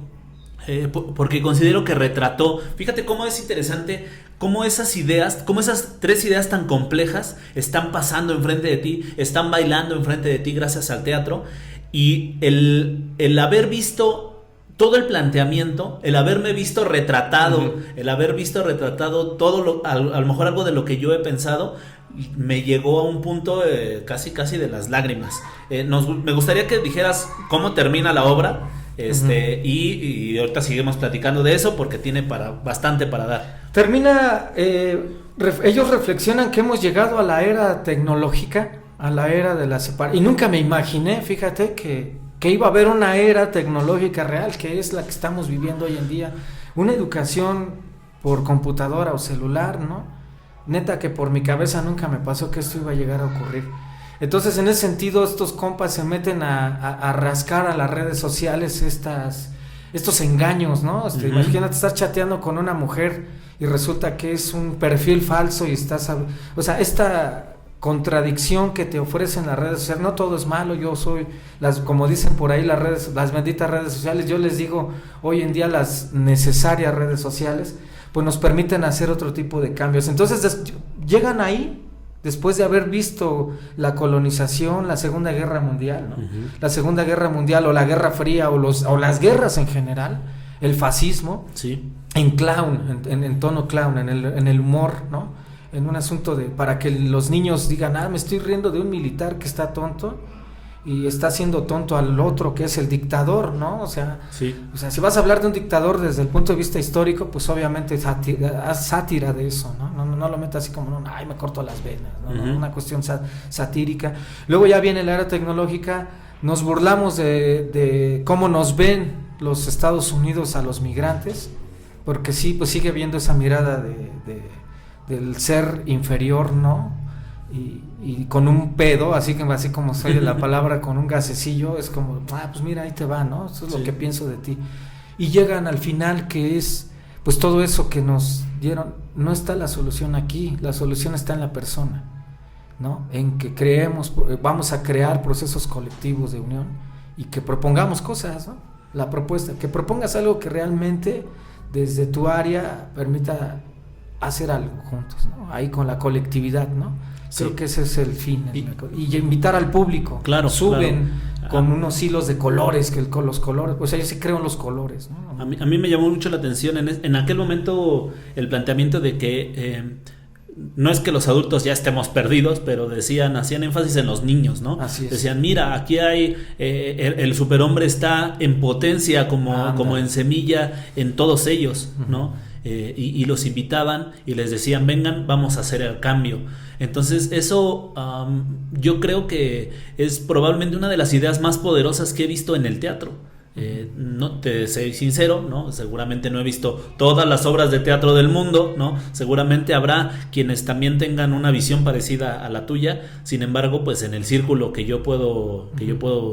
que retrató, fíjate cómo es interesante, cómo esas ideas, cómo esas tres ideas tan complejas están pasando enfrente de ti, están bailando enfrente de ti gracias al teatro, y el haber visto todo el planteamiento, el haberme visto retratado, el haber visto retratado todo a lo mejor algo de lo que yo he pensado, me llegó a un punto casi de las lágrimas. Me gustaría que dijeras cómo termina la obra, y ahorita seguimos platicando de eso porque tiene bastante para dar. Termina, ellos reflexionan que hemos llegado a la era tecnológica, a la era de la separación, y nunca me imaginé, fíjate, que iba a haber una era tecnológica real, que es la que estamos viviendo hoy en día, una educación por computadora o celular, ¿no? Neta que por mi cabeza nunca me pasó que esto iba a llegar a ocurrir. Entonces, en ese sentido, estos compas se meten a rascar a las redes sociales estos engaños, ¿no? Imagínate estar chateando con una mujer y resulta que es un perfil falso y esta contradicción que te ofrecen las redes sociales. No todo es malo, como dicen por ahí las benditas redes sociales, yo les digo hoy en día las necesarias redes sociales, pues nos permiten hacer otro tipo de cambios. Entonces llegan ahí después de haber visto la colonización, la Segunda Guerra Mundial, ¿no? La Segunda Guerra Mundial o la Guerra Fría o las guerras en general, el fascismo, sí, en clown, en tono clown, en el humor, ¿no? En un asunto para que los niños digan, me estoy riendo de un militar que está tonto y está haciendo tonto al otro que es el dictador, ¿no? O sea, si vas a hablar de un dictador desde el punto de vista histórico, pues obviamente haz sátira de eso, ¿no? No lo metas así como, me corto las venas, ¿no? Una cuestión satírica. Luego ya viene la era tecnológica, nos burlamos de cómo nos ven los Estados Unidos a los migrantes, porque sí, pues sigue viendo esa mirada del ser inferior, ¿no? Y con un pedo, así como soy de la palabra, con un gasecillo, es como, pues mira, ahí te va, ¿no? Eso es lo que pienso de ti. Y llegan al final, que es, pues todo eso que nos dieron, no está la solución aquí, la solución está en la persona, ¿no? En que vamos a crear procesos colectivos de unión y que propongamos cosas, ¿no? La propuesta, que propongas algo que realmente desde tu área permita hacer algo juntos, ¿no? Ahí con la colectividad, ¿no? Sí. Creo que ese es el fin. Y invitar al público. Claro. Suben con unos hilos de colores, que los colores, pues yo sí creo en los colores, ¿no? A mí me llamó mucho la atención en aquel momento el planteamiento de que no es que los adultos ya estemos perdidos, pero hacían énfasis en los niños, ¿no? Así es. Decían, mira, aquí hay el superhombre está en potencia como en semilla en todos ellos, ¿no? Y los invitaban y les decían, vengan, vamos a hacer el cambio. Entonces eso yo creo que es probablemente una de las ideas más poderosas que he visto en el teatro. No te soy sincero, ¿no? Seguramente no he visto todas las obras de teatro del mundo, ¿no? Seguramente habrá quienes también tengan una visión parecida a la tuya. Sin embargo, pues en el círculo que yo puedo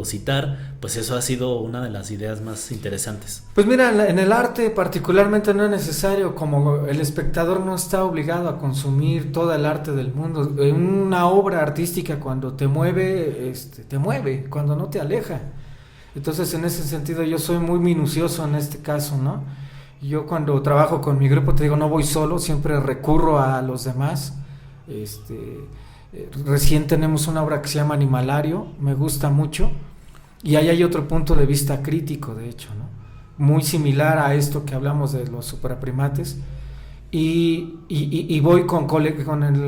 citar, pues eso ha sido una de las ideas más interesantes. Pues mira, en el arte particularmente no es necesario, como el espectador no está obligado a consumir toda el arte del mundo. Una obra artística, cuando te mueve, cuando no te aleja. Entonces, en ese sentido, yo soy muy minucioso en este caso, ¿no? Yo cuando trabajo con mi grupo, te digo, no voy solo, siempre recurro a los demás. Recién tenemos una obra que se llama Animalario, me gusta mucho, y ahí hay otro punto de vista crítico, de hecho, ¿no? Muy similar a esto que hablamos de los supraprimates, y voy con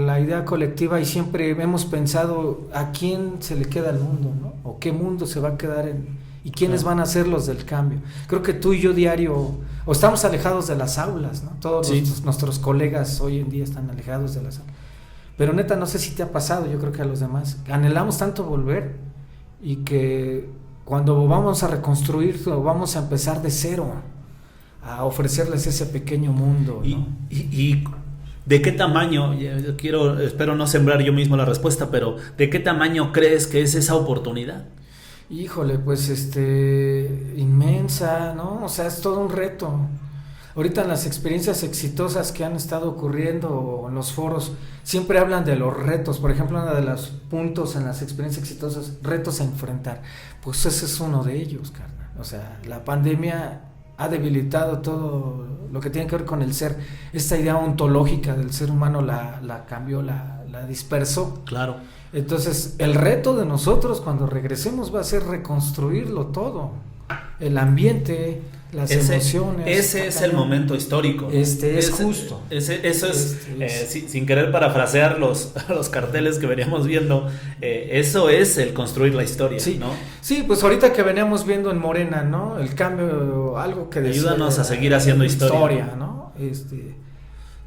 la idea colectiva, y siempre hemos pensado a quién se le queda el mundo, ¿no? O qué mundo se va a quedar y quiénes van a ser los del cambio. Creo que tú y yo diario, o estamos alejados de las aulas, ¿no? Todos nuestros colegas hoy en día están alejados de las aulas. Pero neta, no sé si te ha pasado, yo creo que a los demás, anhelamos tanto volver, y que cuando vamos a reconstruir, vamos a empezar de cero, a ofrecerles ese pequeño mundo, ¿no? Y ¿de qué tamaño? Espero no sembrar yo mismo la respuesta, pero ¿de qué tamaño crees que es esa oportunidad? Híjole, pues inmensa, ¿no? O sea, es todo un reto. Ahorita en las experiencias exitosas que han estado ocurriendo en los foros, siempre hablan de los retos. Por ejemplo, uno de los puntos en las experiencias exitosas, retos a enfrentar. Pues ese es uno de ellos, carnal. O sea, la pandemia ha debilitado todo lo que tiene que ver con el ser. Esta idea ontológica del ser humano la cambió, la dispersó. Claro. Entonces, el reto de nosotros cuando regresemos va a ser reconstruirlo todo. El ambiente, las emociones. Ese es el momento histórico. Es justo. Eso es, sin querer parafrasear los carteles que veníamos viendo, eso es el construir la historia, sí, ¿no? Sí, pues ahorita que veníamos viendo en Morena, ¿no? El cambio, algo que decía, ayúdanos a seguir haciendo historia, ¿no?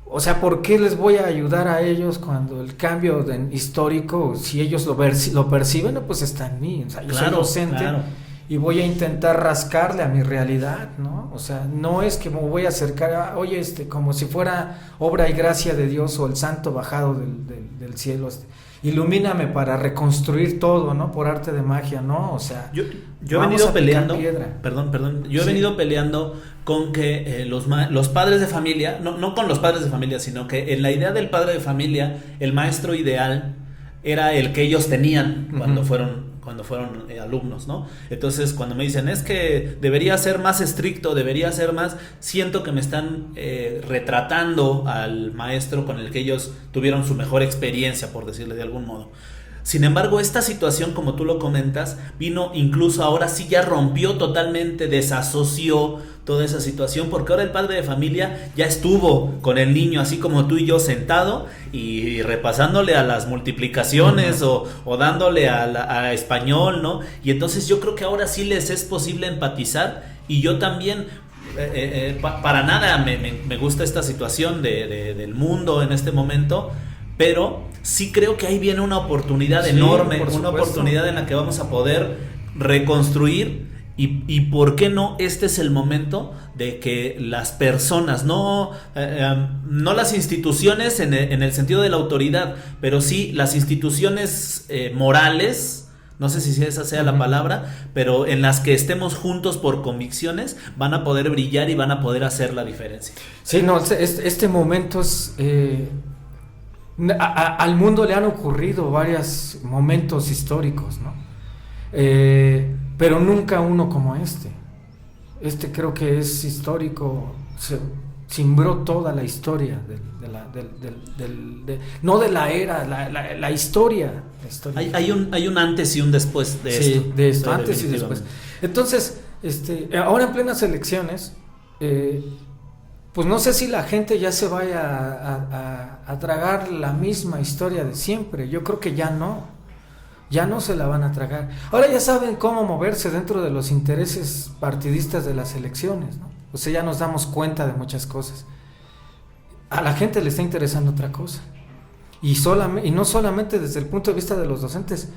O sea, ¿por qué les voy a ayudar a ellos cuando el cambio histórico, si ellos lo perciben, pues está en mí? O sea, yo soy docente, y voy a intentar rascarle a mi realidad, ¿no? O sea, no es que me voy a acercar oye, como si fuera obra y gracia de Dios o el santo bajado del cielo, ilumíname para reconstruir todo, ¿no? Por arte de magia, ¿no? O sea, yo he venido peleando, yo he venido peleando con que los padres de familia, no con los padres de familia, sino que en la idea del padre de familia, el maestro ideal era el que ellos tenían cuando fueron alumnos, ¿no? Entonces, cuando me dicen, es que debería ser más estricto, debería ser más, siento que me están retratando al maestro con el que ellos tuvieron su mejor experiencia, por decirle de algún modo. Sin embargo, esta situación, como tú lo comentas, vino incluso ahora sí ya rompió totalmente, desasoció toda esa situación, porque ahora el padre de familia ya estuvo con el niño, así como tú y yo, sentado y repasándole a las multiplicaciones o dándole a español, ¿no? Y entonces yo creo que ahora sí les es posible empatizar, y yo también, para nada me gusta esta situación del mundo en este momento, pero sí creo que ahí viene una oportunidad enorme, una oportunidad en la que vamos a poder reconstruir Y por qué no, este es el momento de que las personas, no las instituciones en el sentido de la autoridad, pero sí las instituciones morales, no sé si esa sea la palabra, pero en las que estemos juntos por convicciones, van a poder brillar y van a poder hacer la diferencia. Sí, no, este momento es... al mundo le han ocurrido varios momentos históricos, ¿no? Pero nunca uno como este. Este creo que es histórico, cimbró toda la historia no de la era, la historia. Hay un antes y un después de esto. Sí, de esto, antes y después. Entonces, ahora en plenas elecciones, pues no sé si la gente ya se vaya a tragar la misma historia de siempre. Yo creo que ya no se la van a tragar. Ahora ya saben cómo moverse dentro de los intereses partidistas de las elecciones, ¿no? O sea, ya nos damos cuenta de muchas cosas. A la gente le está interesando otra cosa. Y no solamente desde el punto de vista de los docentes.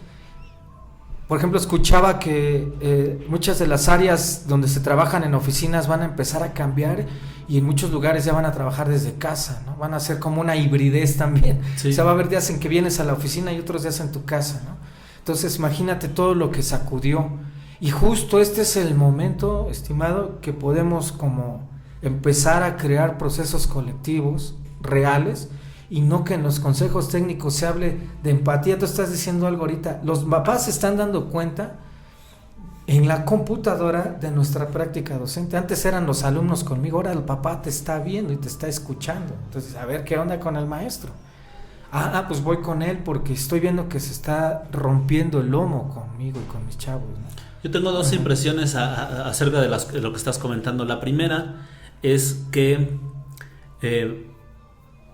Por ejemplo, escuchaba que muchas de las áreas donde se trabajan en oficinas van a empezar a cambiar y en muchos lugares ya van a trabajar desde casa, ¿no? Van a ser como una hibridez también. Sí. O sea, va a haber días en que vienes a la oficina y otros días en tu casa, ¿no? Entonces, imagínate todo lo que sacudió. Y justo este es el momento, estimado, que podemos como empezar a crear procesos colectivos reales y no que en los consejos técnicos se hable de empatía. Tú estás diciendo algo ahorita. Los papás se están dando cuenta en la computadora de nuestra práctica docente. Antes eran los alumnos conmigo, ahora el papá te está viendo y te está escuchando. Entonces, a ver qué onda con el maestro. Pues voy con él porque estoy viendo que se está rompiendo el lomo conmigo y con mis chavos, ¿no? Yo tengo dos impresiones acerca de lo que estás comentando. La primera es que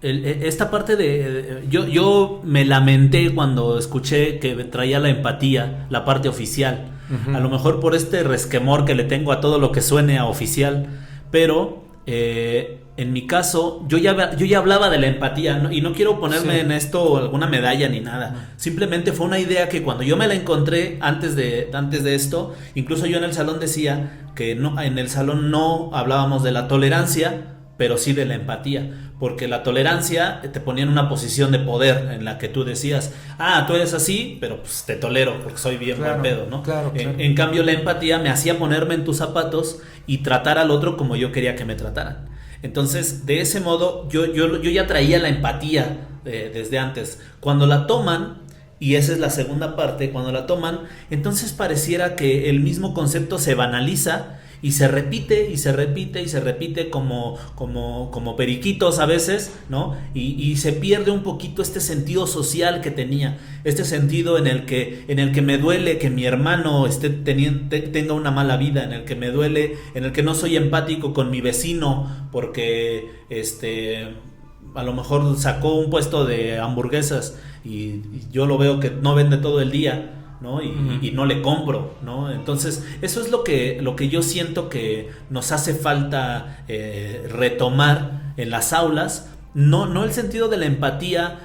esta parte de... Yo me lamenté cuando escuché que traía la empatía, la parte oficial. Uh-huh. A lo mejor por este resquemor que le tengo a todo lo que suene a oficial, pero... en mi caso, yo ya hablaba de la empatía, ¿no? Y no quiero ponerme en esto alguna medalla ni nada. No. Simplemente fue una idea que cuando yo me la encontré antes de esto, incluso yo en el salón decía que no, en el salón no hablábamos de la tolerancia, pero sí de la empatía. Porque la tolerancia te ponía en una posición de poder en la que tú decías, tú eres así, pero pues te tolero porque soy bien buen pedo, ¿no? Claro. En cambio, la empatía me hacía ponerme en tus zapatos y tratar al otro como yo quería que me trataran. Entonces, de ese modo, yo ya traía la empatía desde antes. Cuando la toman, y esa es la segunda parte, cuando la toman, entonces pareciera que el mismo concepto se banaliza y se repite y se repite y se repite como periquitos a veces, ¿no? Y se pierde un poquito este sentido social que tenía, este sentido en el que me duele que mi hermano tenga una mala vida, en el que me duele, en el que no soy empático con mi vecino porque a lo mejor sacó un puesto de hamburguesas y yo lo veo que no vende todo el día, ¿no? Y no le compro, ¿no? Entonces, eso es lo que yo siento que nos hace falta retomar en las aulas, no el sentido de la empatía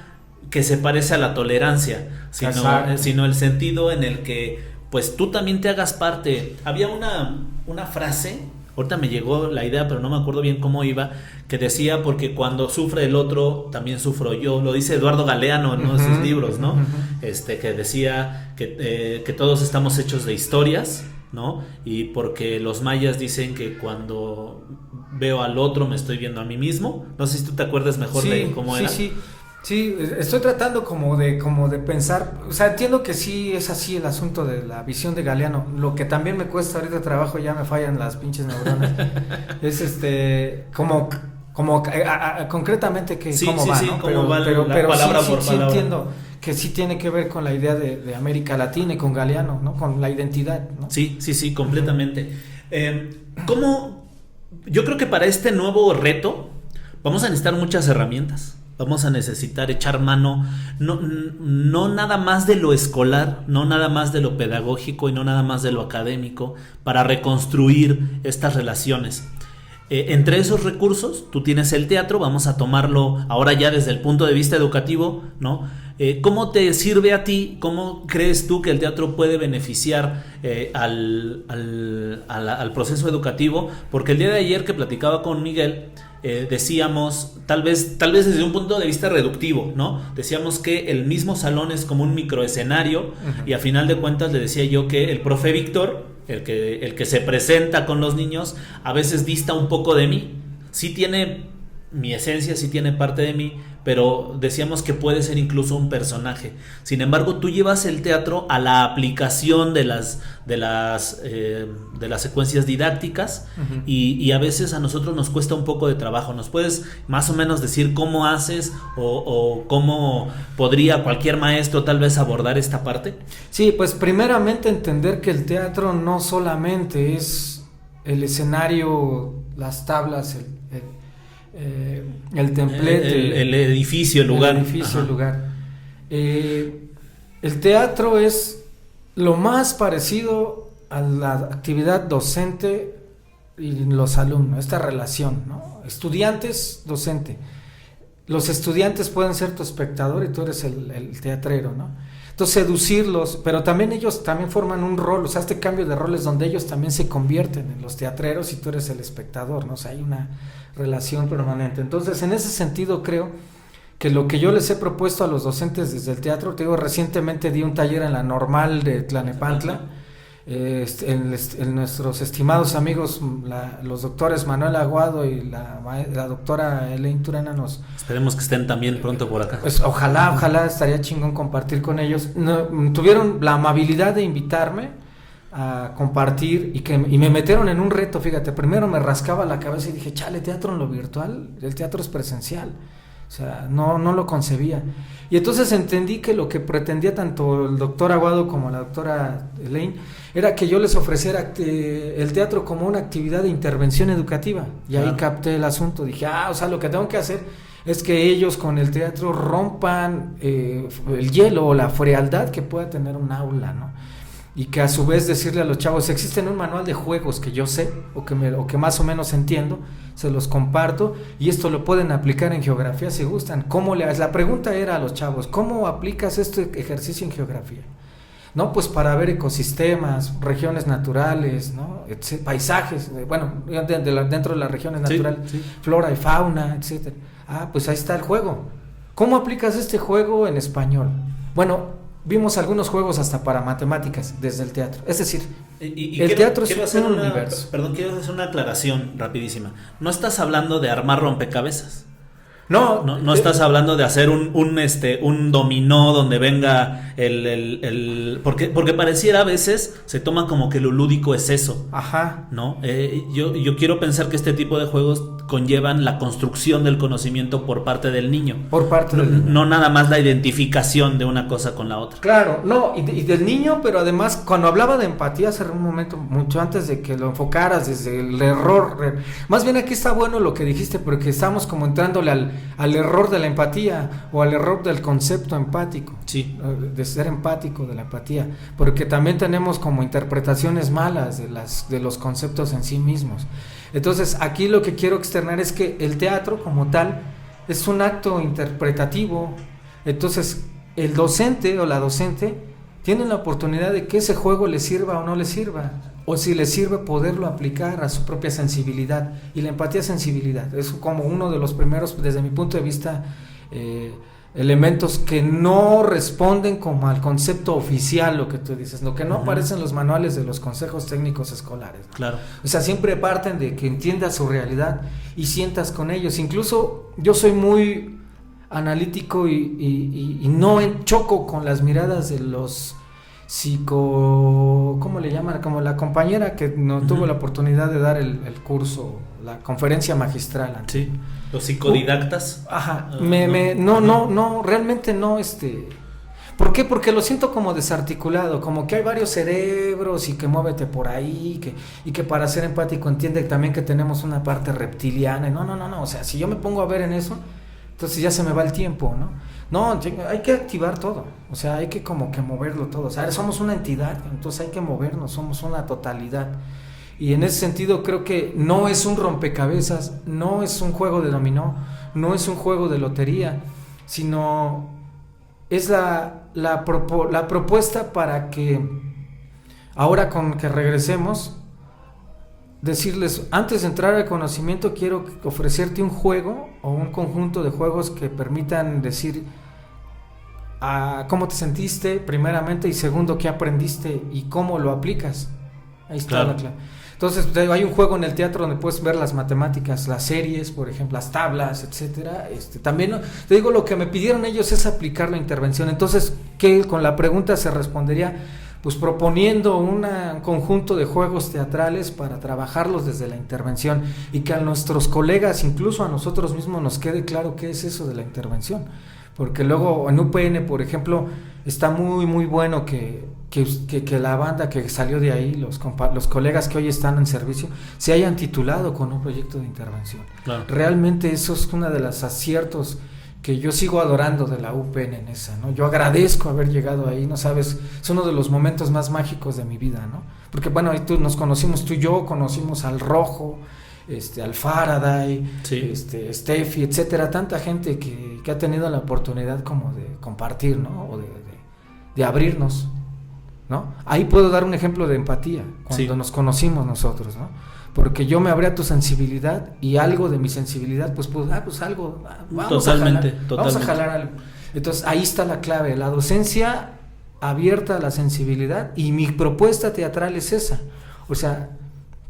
que se parece a la tolerancia, sino el sentido en el que pues tú también te hagas parte. Había una frase, ahorita me llegó la idea, pero no me acuerdo bien cómo iba, que decía, porque cuando sufre el otro, también sufro yo. Lo dice Eduardo Galeano en uno de sus libros, ¿no? Que decía que todos estamos hechos de historias, ¿no? Y porque los mayas dicen que cuando veo al otro me estoy viendo a mí mismo. No sé si tú te acuerdas mejor de cómo era. Sí, estoy tratando como de pensar, o sea, entiendo que sí es así el asunto de la visión de Galeano. Lo que también me cuesta ahorita trabajo, ya me fallan las pinches neuronas, es concretamente que cómo va, ¿no? Cómo va la palabra por palabra. Sí entiendo que sí tiene que ver con la idea de América Latina y con Galeano, ¿no? Con la identidad, ¿no? Sí, completamente. Yo creo que para este nuevo reto vamos a necesitar muchas herramientas. Vamos a necesitar echar mano, no nada más de lo escolar, no nada más de lo pedagógico y no nada más de lo académico para reconstruir estas relaciones. Entre esos recursos, tú tienes el teatro, vamos a tomarlo ahora ya desde el punto de vista educativo, ¿no? ¿Cómo te sirve a ti? ¿Cómo crees tú que el teatro puede beneficiar al proceso educativo? Porque el día de ayer que platicaba con Miguel, decíamos, tal vez desde un punto de vista reductivo, ¿no? Decíamos que el mismo salón es como un microescenario, uh-huh. Y a final de cuentas le decía yo que el profe Víctor, el que se presenta con los niños, a veces dista un poco de mí. Sí tiene mi esencia, sí tiene parte de mí, pero decíamos que puede ser incluso un personaje. Sin embargo, tú llevas el teatro a la aplicación de las secuencias didácticas, uh-huh. y a veces a nosotros nos cuesta un poco de trabajo. ¿Nos puedes más o menos decir cómo haces o cómo podría cualquier maestro tal vez abordar esta parte? Sí, pues primeramente entender que el teatro no solamente es el escenario, las tablas, el templete, el edificio, el lugar. El edificio, el lugar. El teatro es lo más parecido a la actividad docente y los alumnos, esta relación, ¿no? Estudiantes-docente. Los estudiantes pueden ser tu espectador y tú eres el teatrero, ¿no? Entonces seducirlos, pero también ellos también forman un rol, o sea, este cambio de roles donde ellos también se convierten en los teatreros y tú eres el espectador, ¿no? O sea, hay una relación permanente. Entonces, en ese sentido creo que lo que yo les he propuesto a los docentes desde el teatro, te digo, recientemente di un taller en la Normal de Tlalnepantla, en nuestros estimados amigos, los doctores Manuel Aguado y la doctora Elaine Turena esperemos que estén también pronto por acá. Pues ojalá estaría chingón compartir con ellos. Tuvieron la amabilidad de invitarme a compartir y me metieron en un reto. Fíjate, primero me rascaba la cabeza y dije, chale, teatro en lo virtual, el teatro es presencial. O sea, no lo concebía. Y entonces entendí que lo que pretendía tanto el doctor Aguado como la doctora Elaine era que yo les ofreciera el teatro como una actividad de intervención educativa. Y ahí capté el asunto. Dije, o sea, lo que tengo que hacer es que ellos con el teatro rompan el hielo o la frialdad que pueda tener un aula, ¿no? Y que a su vez decirle a los chavos, existe un manual de juegos que yo sé o que más o menos entiendo, se los comparto y esto lo pueden aplicar en geografía si gustan. La pregunta era a los chavos, ¿cómo aplicas este ejercicio en geografía? No, pues para ver ecosistemas, regiones naturales, ¿no? Paisajes, bueno, dentro de las regiones naturales, sí. Flora y fauna, etcétera. Pues ahí está el juego. ¿Cómo aplicas este juego en español? Bueno, vimos algunos juegos hasta para matemáticas desde el teatro. Es decir, el teatro es un universo. Perdón, quiero hacer una aclaración rapidísima. No estás hablando de armar rompecabezas. No estás hablando de hacer un dominó donde venga porque pareciera a veces se toma como que lo lúdico es eso. Ajá. ¿No? Yo quiero pensar que este tipo de juegos conllevan la construcción del conocimiento por parte del niño. No nada más la identificación de una cosa con la otra. Claro, no, y del niño, pero además cuando hablaba de empatía hace un momento, mucho antes de que lo enfocaras desde el error, más bien aquí está bueno lo que dijiste, porque estamos como entrándole al error de la empatía o al error del concepto empático, sí, de ser empático, de la empatía, porque también tenemos como interpretaciones malas de los conceptos en sí mismos. Entonces aquí lo que quiero externar es que el teatro como tal es un acto interpretativo. Entonces el docente o la docente tiene la oportunidad de que ese juego le sirva o no le sirva, o si le sirve poderlo aplicar a su propia sensibilidad. Y la empatía es sensibilidad, es como uno de los primeros, desde mi punto de vista, elementos que no responden como al concepto oficial, lo que tú dices, lo que no aparece en los manuales de los consejos técnicos escolares, ¿no? Claro. O sea, siempre parten de que entiendas su realidad y sientas con ellos. Incluso yo soy muy analítico y no choco con las miradas de los ¿cómo le llaman? Como la compañera que no tuvo la oportunidad de dar el curso, la conferencia magistral. Sí, los psicodidactas. Ajá, no, realmente no, ¿por qué? Porque lo siento como desarticulado, como que hay varios cerebros y que muévete por ahí, y que para ser empático entiende también que tenemos una parte reptiliana. No, o sea, si yo me pongo a ver en eso, entonces ya se me va el tiempo, ¿no? No, hay que activar todo, o sea, hay que como que moverlo todo, o sea, somos una entidad, entonces hay que movernos, somos una totalidad. Y en ese sentido creo que no es un rompecabezas, no es un juego de dominó, no es un juego de lotería, sino es la propuesta para que ahora con que regresemos, decirles, antes de entrar al conocimiento quiero ofrecerte un juego o un conjunto de juegos que permitan decir cómo te sentiste primeramente, y segundo, qué aprendiste y cómo lo aplicas. Ahí está, claro, la clave. Entonces hay un juego en el teatro donde puedes ver las matemáticas, las series, por ejemplo, las tablas, etcétera. También te digo, lo que me pidieron ellos es aplicar la intervención. Entonces, ¿qué? Con la pregunta se respondería, pues proponiendo un conjunto de juegos teatrales para trabajarlos desde la intervención, y que a nuestros colegas, incluso a nosotros mismos, nos quede claro qué es eso de la intervención. Porque luego en UPN, por ejemplo, está muy muy bueno que la banda que salió de ahí, los colegas que hoy están en servicio, se hayan titulado con un proyecto de intervención. Claro. Realmente eso es uno de los aciertos que yo sigo adorando de la UPN en esa, ¿no? Yo agradezco haber llegado ahí, no sabes, es uno de los momentos más mágicos de mi vida, ¿no? Porque bueno, ahí nos conocimos, tú y yo conocimos al Rojo, al Faraday, sí, Steffi, etcétera, tanta gente que ha tenido la oportunidad como de compartir, ¿no? O de abrirnos, ¿no? Ahí puedo dar un ejemplo de empatía, cuando nos conocimos nosotros, ¿no? Porque yo me abrí a tu sensibilidad, y algo de mi sensibilidad, pues algo, vamos a jalar algo. Entonces ahí está la clave, la docencia abierta a la sensibilidad, y mi propuesta teatral es esa. O sea,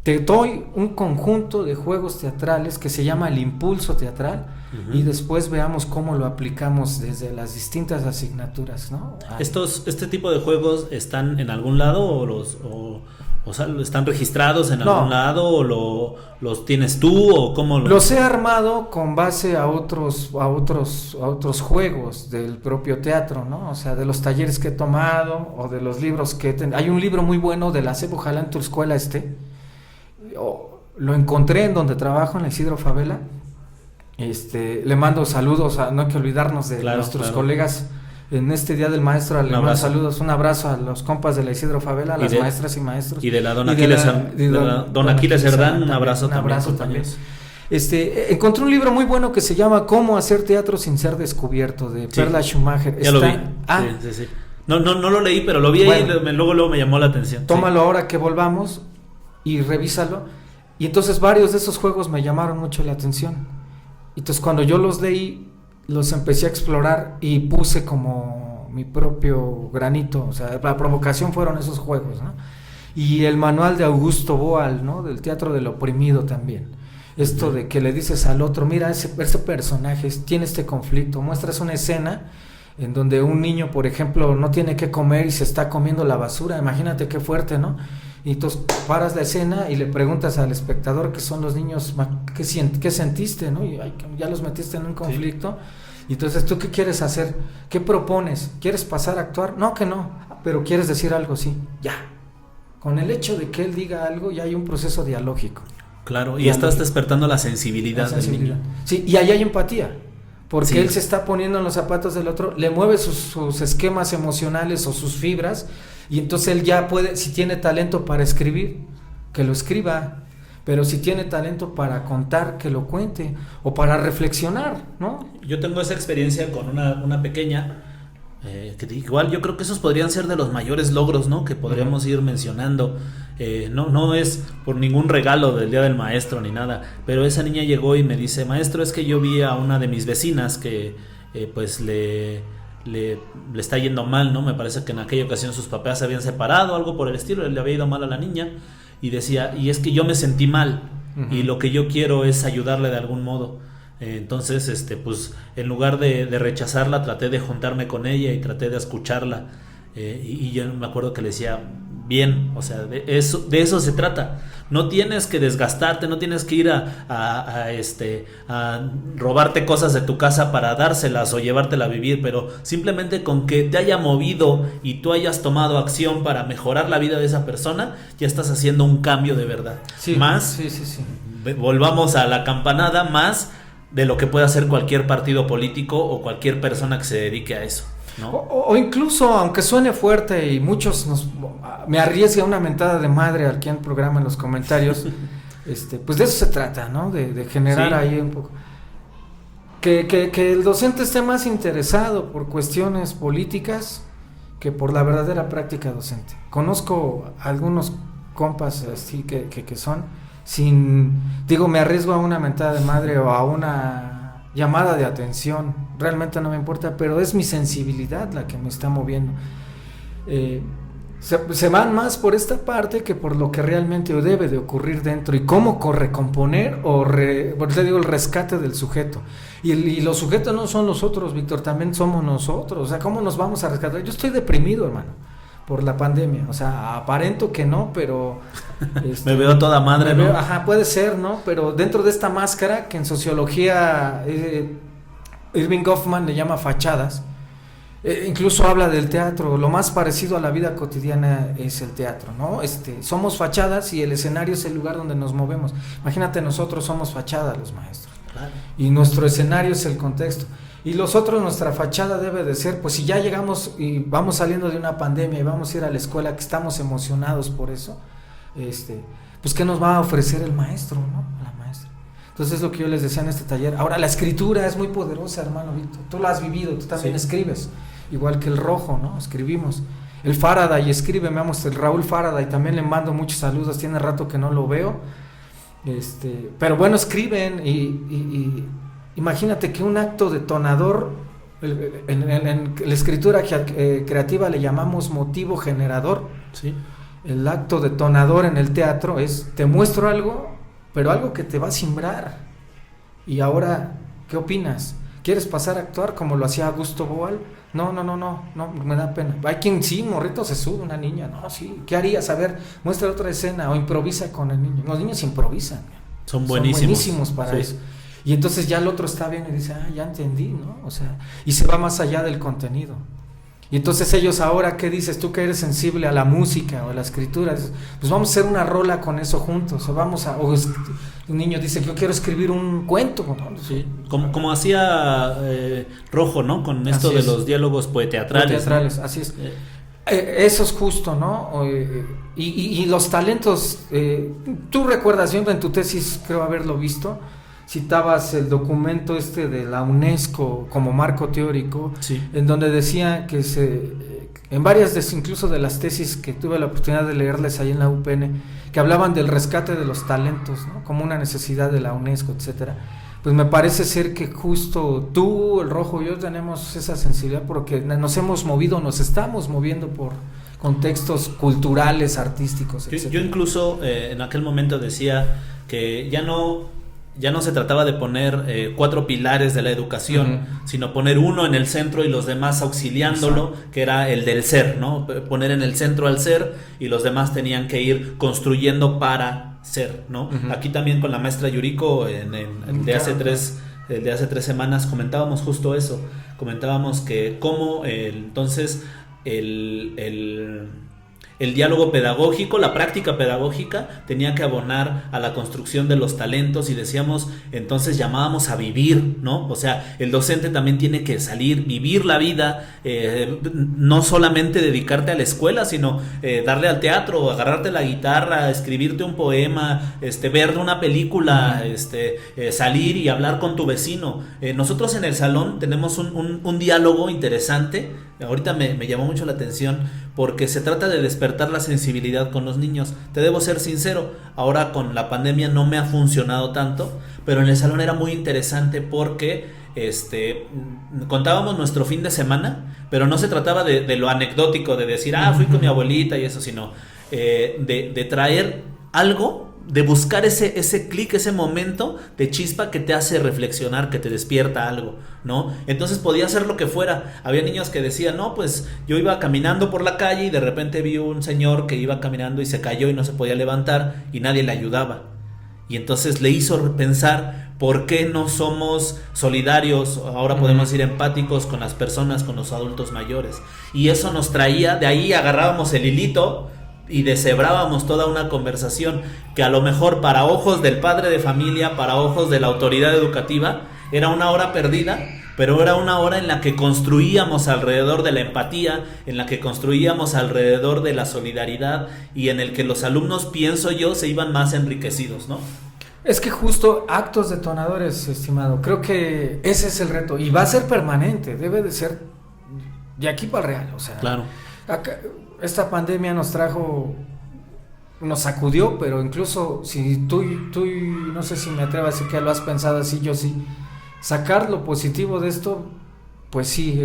te doy un conjunto de juegos teatrales que se llama el impulso teatral, y después veamos cómo lo aplicamos desde las distintas asignaturas, ¿no? ¿Este tipo de juegos están en algún lado o sea, están registrados en algún lado, o los tienes tú, o cómo los he armado con base a otros juegos del propio teatro, ¿no? O sea, de los talleres que he tomado, o de los libros que hay un libro muy bueno de la SEP, ojalá en tu escuela lo encontré en donde trabajo, en la Isidro Favela. Le mando saludos, no hay que olvidarnos de nuestros colegas en este Día del Maestro. Le mando saludos, un abrazo a los compas de la Isidro Favela, a las maestras y maestros. Y de la Don Aquiles Cerdán, un abrazo también. Encontré un libro muy bueno que se llama Cómo hacer teatro sin ser descubierto, de Perla Schumacher. Ya lo vi. Sí. No lo leí, pero lo vi ahí, y luego me llamó la atención. Tómalo ahora que volvamos y revísalo. Y entonces varios de esos juegos me llamaron mucho la atención. Entonces cuando yo los leí, los empecé a explorar y puse como mi propio granito. O sea, la provocación fueron esos juegos, ¿no? Y el manual de Augusto Boal, ¿no? Del teatro del oprimido también. Esto de que le dices al otro, mira, ese personaje tiene este conflicto. Muestras una escena en donde un niño, por ejemplo, no tiene que comer y se está comiendo la basura. Imagínate qué fuerte, ¿no? Y entonces paras la escena y le preguntas al espectador, que son los niños, ¿qué sentiste, no? Y ya los metiste en un conflicto. Sí. Y entonces, ¿tú qué quieres hacer? ¿Qué propones? ¿Quieres pasar a actuar? No, que no, pero ¿quieres decir algo? Sí, ya. Con el hecho de que él diga algo, ya hay un proceso dialógico. Claro, y estás despertando la sensibilidad del niño. Sí, y ahí hay empatía, porque él se está poniendo en los zapatos del otro, le mueve sus esquemas emocionales o sus fibras, y entonces él ya puede, si tiene talento para escribir, que lo escriba, pero si tiene talento para contar, que lo cuente, o para reflexionar, ¿no? Yo tengo esa experiencia con una pequeña, que igual yo creo que esos podrían ser de los mayores logros, ¿no? Que podríamos ir mencionando. No es por ningún regalo del Día del Maestro ni nada, pero esa niña llegó y me dice: maestro, es que yo vi a una de mis vecinas que pues le está yendo mal, ¿no? Me parece que en aquella ocasión sus papás se habían separado, algo por el estilo, le había ido mal a la niña, y decía, y es que yo me sentí mal, y lo que yo quiero es ayudarle de algún modo. Entonces, pues en lugar de rechazarla, traté de juntarme con ella y traté de escucharla, y yo me acuerdo que le decía, bien, o sea, de eso se trata. No tienes que desgastarte, no tienes que ir a robarte cosas de tu casa para dárselas o llevártela a vivir, pero simplemente con que te haya movido y tú hayas tomado acción para mejorar la vida de esa persona, ya estás haciendo un cambio de verdad. Sí, más, volvamos a la campanada, más de lo que puede hacer cualquier partido político o cualquier persona que se dedique a eso, ¿no? O incluso, aunque suene fuerte y muchos me arriesga una mentada de madre aquí en el programa, en los comentarios, pues de eso se trata, ¿no? De generar ahí un poco. Que el docente esté más interesado por cuestiones políticas que por la verdadera práctica docente. Conozco algunos compas así que son me arriesgo a una mentada de madre o a una llamada de atención, realmente no me importa, pero es mi sensibilidad la que me está moviendo. Se van más por esta parte que por lo que realmente debe de ocurrir dentro y cómo recomponer por eso digo el rescate del sujeto. Y los sujetos no son los otros, Víctor, también somos nosotros. O sea, ¿cómo nos vamos a rescatar? Yo estoy deprimido, hermano, por la pandemia. O sea, aparento que no, pero... me veo toda madre, ¿no? Ajá, puede ser, ¿no? Pero dentro de esta máscara que en sociología Irving Goffman le llama fachadas, incluso habla del teatro. Lo más parecido a la vida cotidiana es el teatro, ¿no? Somos fachadas y el escenario es el lugar donde nos movemos. Imagínate, nosotros somos fachadas, los maestros. Claro. Y nuestro escenario es el contexto. Y los otros, nuestra fachada debe de ser, pues si ya llegamos y vamos saliendo de una pandemia y vamos a ir a la escuela, que estamos emocionados por eso, pues ¿qué nos va a ofrecer el maestro, no? La maestra. Entonces es lo que yo les decía en este taller. Ahora, la escritura es muy poderosa, hermano Víctor. Tú la has vivido, tú también escribes. Igual que el Rojo, ¿no? Escribimos. El Faraday escribe, el Raúl Faraday, también le mando muchos saludos, tiene rato que no lo veo. Pero bueno, escriben y imagínate que un acto detonador, en la escritura creativa le llamamos motivo generador. Sí. El acto detonador en el teatro es, te muestro algo, pero algo que te va a simbrar. Y ahora, ¿qué opinas? ¿Quieres pasar a actuar como lo hacía Augusto Boal? No, me da pena. Hay quien sí, morrito se sube, una niña, no, sí, ¿qué harías? A ver, muestra otra escena o improvisa con el niño. Los niños improvisan. Son buenísimos para eso. Y entonces ya el otro está bien y dice, ya entendí, ¿no? O sea, y se va más allá del contenido. Y entonces ellos ahora, ¿qué dices? Tú que eres sensible a la música o a la escritura, dices, pues vamos a hacer una rola con eso juntos, o un niño dice, yo quiero escribir un cuento, ¿no? Sí. Como hacía Rojo, ¿no? Con esto así de es. los diálogos poeteatrales. ¿No? Así es. Eso es justo, ¿no? Y los talentos, tú recuerdas siempre en tu tesis, creo haberlo visto, citabas el documento de la UNESCO como marco teórico, sí, en donde decía que en varias incluso de las tesis que tuve la oportunidad de leerles ahí en la UPN, que hablaban del rescate de los talentos, ¿no? Como una necesidad de la UNESCO, etcétera. Pues me parece ser que justo tú, el Rojo y yo tenemos esa sensibilidad porque nos estamos moviendo por contextos culturales, artísticos, etcétera. Yo incluso en aquel momento decía que ya no se trataba de poner 4 pilares de la educación, sino poner uno en el centro y los demás auxiliándolo. Exacto. Que era el del ser, ¿no? Poner en el centro al ser y los demás tenían que ir construyendo para ser, ¿no? Aquí también con la maestra Yuriko de hace 3 semanas comentábamos justo eso. Comentábamos que cómo entonces el diálogo pedagógico, la práctica pedagógica tenía que abonar a la construcción de los talentos y decíamos, entonces llamábamos a vivir, ¿no? O sea, el docente también tiene que salir, vivir la vida, no solamente dedicarte a la escuela, sino darle al teatro, agarrarte la guitarra, escribirte un poema, ver una película, salir y hablar con tu vecino. Nosotros en el salón tenemos un diálogo interesante. Ahorita me llamó mucho la atención porque se trata de despertar la sensibilidad con los niños. Te debo ser sincero, ahora con la pandemia no me ha funcionado tanto, pero en el salón era muy interesante porque contábamos nuestro fin de semana, pero no se trataba de lo anecdótico, de decir, fui con mi abuelita y eso, sino de traer algo, de buscar ese clic, ese momento de chispa que te hace reflexionar, que te despierta algo, ¿no? Entonces podía ser lo que fuera. Había niños que decían, no, pues yo iba caminando por la calle y de repente vi un señor que iba caminando y se cayó y no se podía levantar y nadie le ayudaba. Y entonces le hizo pensar, ¿por qué no somos solidarios? Ahora podemos ser empáticos con las personas, con los adultos mayores. Y eso nos traía, de ahí agarrábamos el hilito y deshebrábamos toda una conversación que a lo mejor para ojos del padre de familia, para ojos de la autoridad educativa, era una hora perdida, pero era una hora en la que construíamos alrededor de la empatía, en la que construíamos alrededor de la solidaridad y en el que los alumnos, pienso yo, se iban más enriquecidos, ¿no? Es que justo actos detonadores, estimado, creo que ese es el reto y va a ser permanente, debe de ser de aquí para el real, o sea, Claro. Esta pandemia nos sacudió, pero incluso si tú, no sé si me atrevo a decir que lo has pensado así, yo sí, sacar lo positivo de esto, pues sí,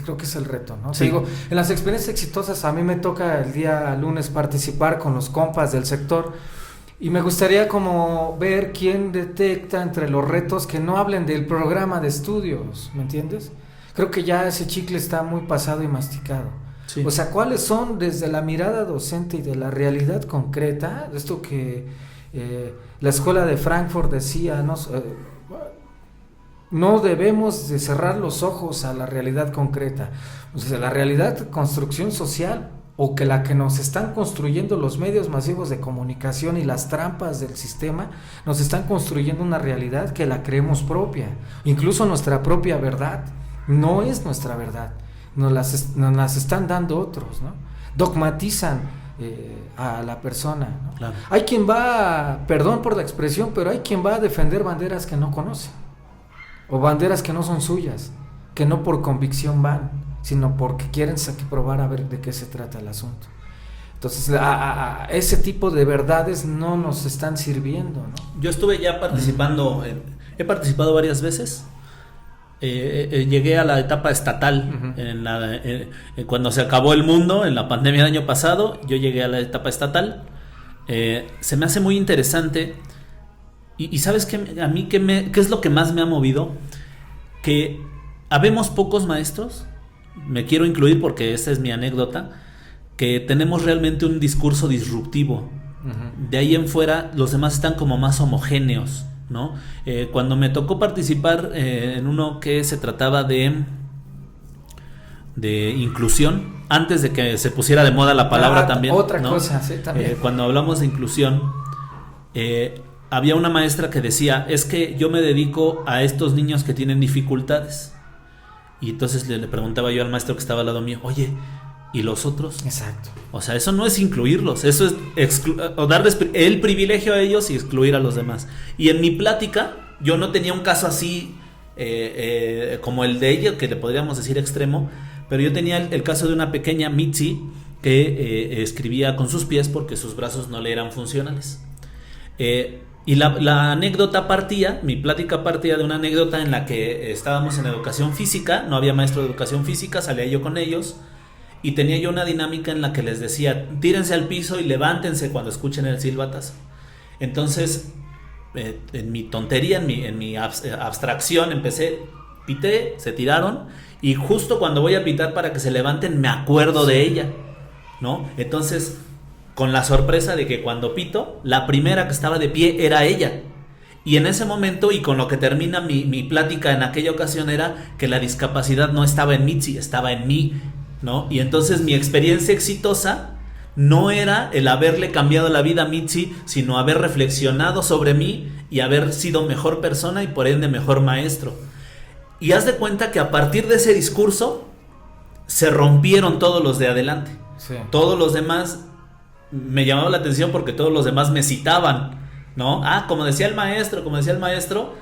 creo que es el reto, ¿no? Sí. Te digo, en las experiencias exitosas a mí me toca el día lunes participar con los compas del sector y me gustaría como ver quién detecta entre los retos que no hablen del programa de estudios, ¿me entiendes? Creo que ya ese chicle está muy pasado y masticado. Sí. O sea, ¿cuáles son desde la mirada docente y de la realidad concreta? Esto que la escuela de Frankfurt decía, no debemos de cerrar los ojos a la realidad concreta. O sea, la realidad construcción social o que la que nos están construyendo los medios masivos de comunicación y las trampas del sistema, nos están construyendo una realidad que la creemos propia. Incluso nuestra propia verdad no es nuestra verdad. Nos las están dando otros, ¿no? Dogmatizan a la persona, ¿no? Claro. Hay quien va, perdón por la expresión, pero hay quien va a defender banderas que no conoce o banderas que no son suyas, que no por convicción van, sino porque quieren probar a ver de qué se trata el asunto. Entonces, ese tipo de verdades no nos están sirviendo, ¿no? Yo estuve ya participando, he participado varias veces. Llegué a la etapa estatal cuando se acabó el mundo en la pandemia del año pasado. Yo llegué a la etapa estatal. Se me hace muy interesante y sabes que a mí qué es lo que más me ha movido, que habemos pocos maestros, me quiero incluir porque esa es mi anécdota, que tenemos realmente un discurso disruptivo. De ahí en fuera los demás están como más homogéneos, ¿no? Cuando me tocó participar en uno que se trataba de inclusión, antes de que se pusiera de moda la palabra también, otra ¿no? cosa, sí, también. Cuando hablamos de inclusión, había una maestra que decía, es que yo me dedico a estos niños que tienen dificultades. Y entonces le preguntaba yo al maestro que estaba al lado mío, oye, ¿y los otros? Exacto. O sea, eso no es incluirlos, eso es o darles el privilegio a ellos y excluir a los demás. Y en mi plática, yo no tenía un caso así como el de ella, que le podríamos decir extremo, pero yo tenía el caso de una pequeña Mitzi que escribía con sus pies porque sus brazos no le eran funcionales. Y la anécdota mi plática partía de una anécdota en la que estábamos en educación física, no había maestro de educación física, salía yo con ellos. Y tenía yo una dinámica en la que les decía, tírense al piso y levántense cuando escuchen el silbatazo. Entonces, en mi tontería, en mi abstracción, pité, se tiraron, y justo cuando voy a pitar para que se levanten, me acuerdo de ella, ¿no? Entonces, con la sorpresa de que cuando pito, la primera que estaba de pie era ella. Y en ese momento, y con lo que termina mi plática en aquella ocasión, era que la discapacidad no estaba en Mitzi, estaba en mí, ¿no? Y entonces mi experiencia exitosa no era el haberle cambiado la vida a Mitzi, sino haber reflexionado sobre mí y haber sido mejor persona y por ende mejor maestro. Y haz de cuenta que a partir de ese discurso se rompieron todos los de adelante. Sí. Todos los demás me llamaba la atención porque todos los demás me citaban, ¿no? Como decía el maestro,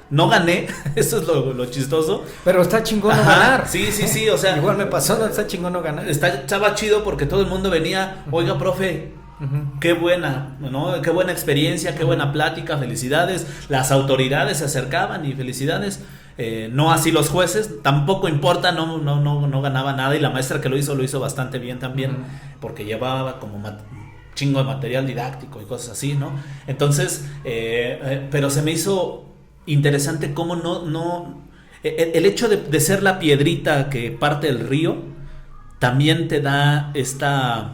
no gané, eso es lo chistoso. Pero está chingón no ganar. Sí, o sea. Igual me pasó, está chingón no ganar. Estaba chido porque todo el mundo venía, oiga, profe, qué buena, ¿no? Qué buena experiencia, qué buena plática, felicidades. Las autoridades se acercaban y felicidades. No así los jueces, tampoco importa, no ganaba nada. Y la maestra que lo hizo bastante bien también, porque llevaba como chingo de material didáctico y cosas así, ¿no? Entonces, pero se me hizo interesante cómo el hecho de ser la piedrita que parte el río también te da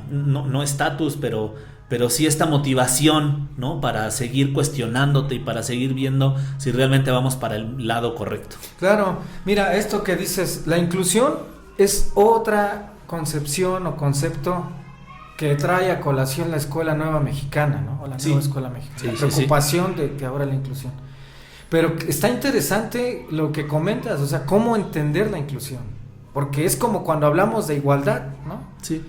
no estatus, pero sí esta motivación, ¿no? Para seguir cuestionándote y para seguir viendo si realmente vamos para el lado correcto. Claro, mira, esto que dices, la inclusión es otra concepción o concepto que trae a colación la escuela nueva mexicana, ¿no? O la nueva escuela mexicana. La preocupación de que ahora la inclusión. Pero está interesante lo que comentas, o sea, cómo entender la inclusión. Porque es como cuando hablamos de igualdad, ¿no? Sí.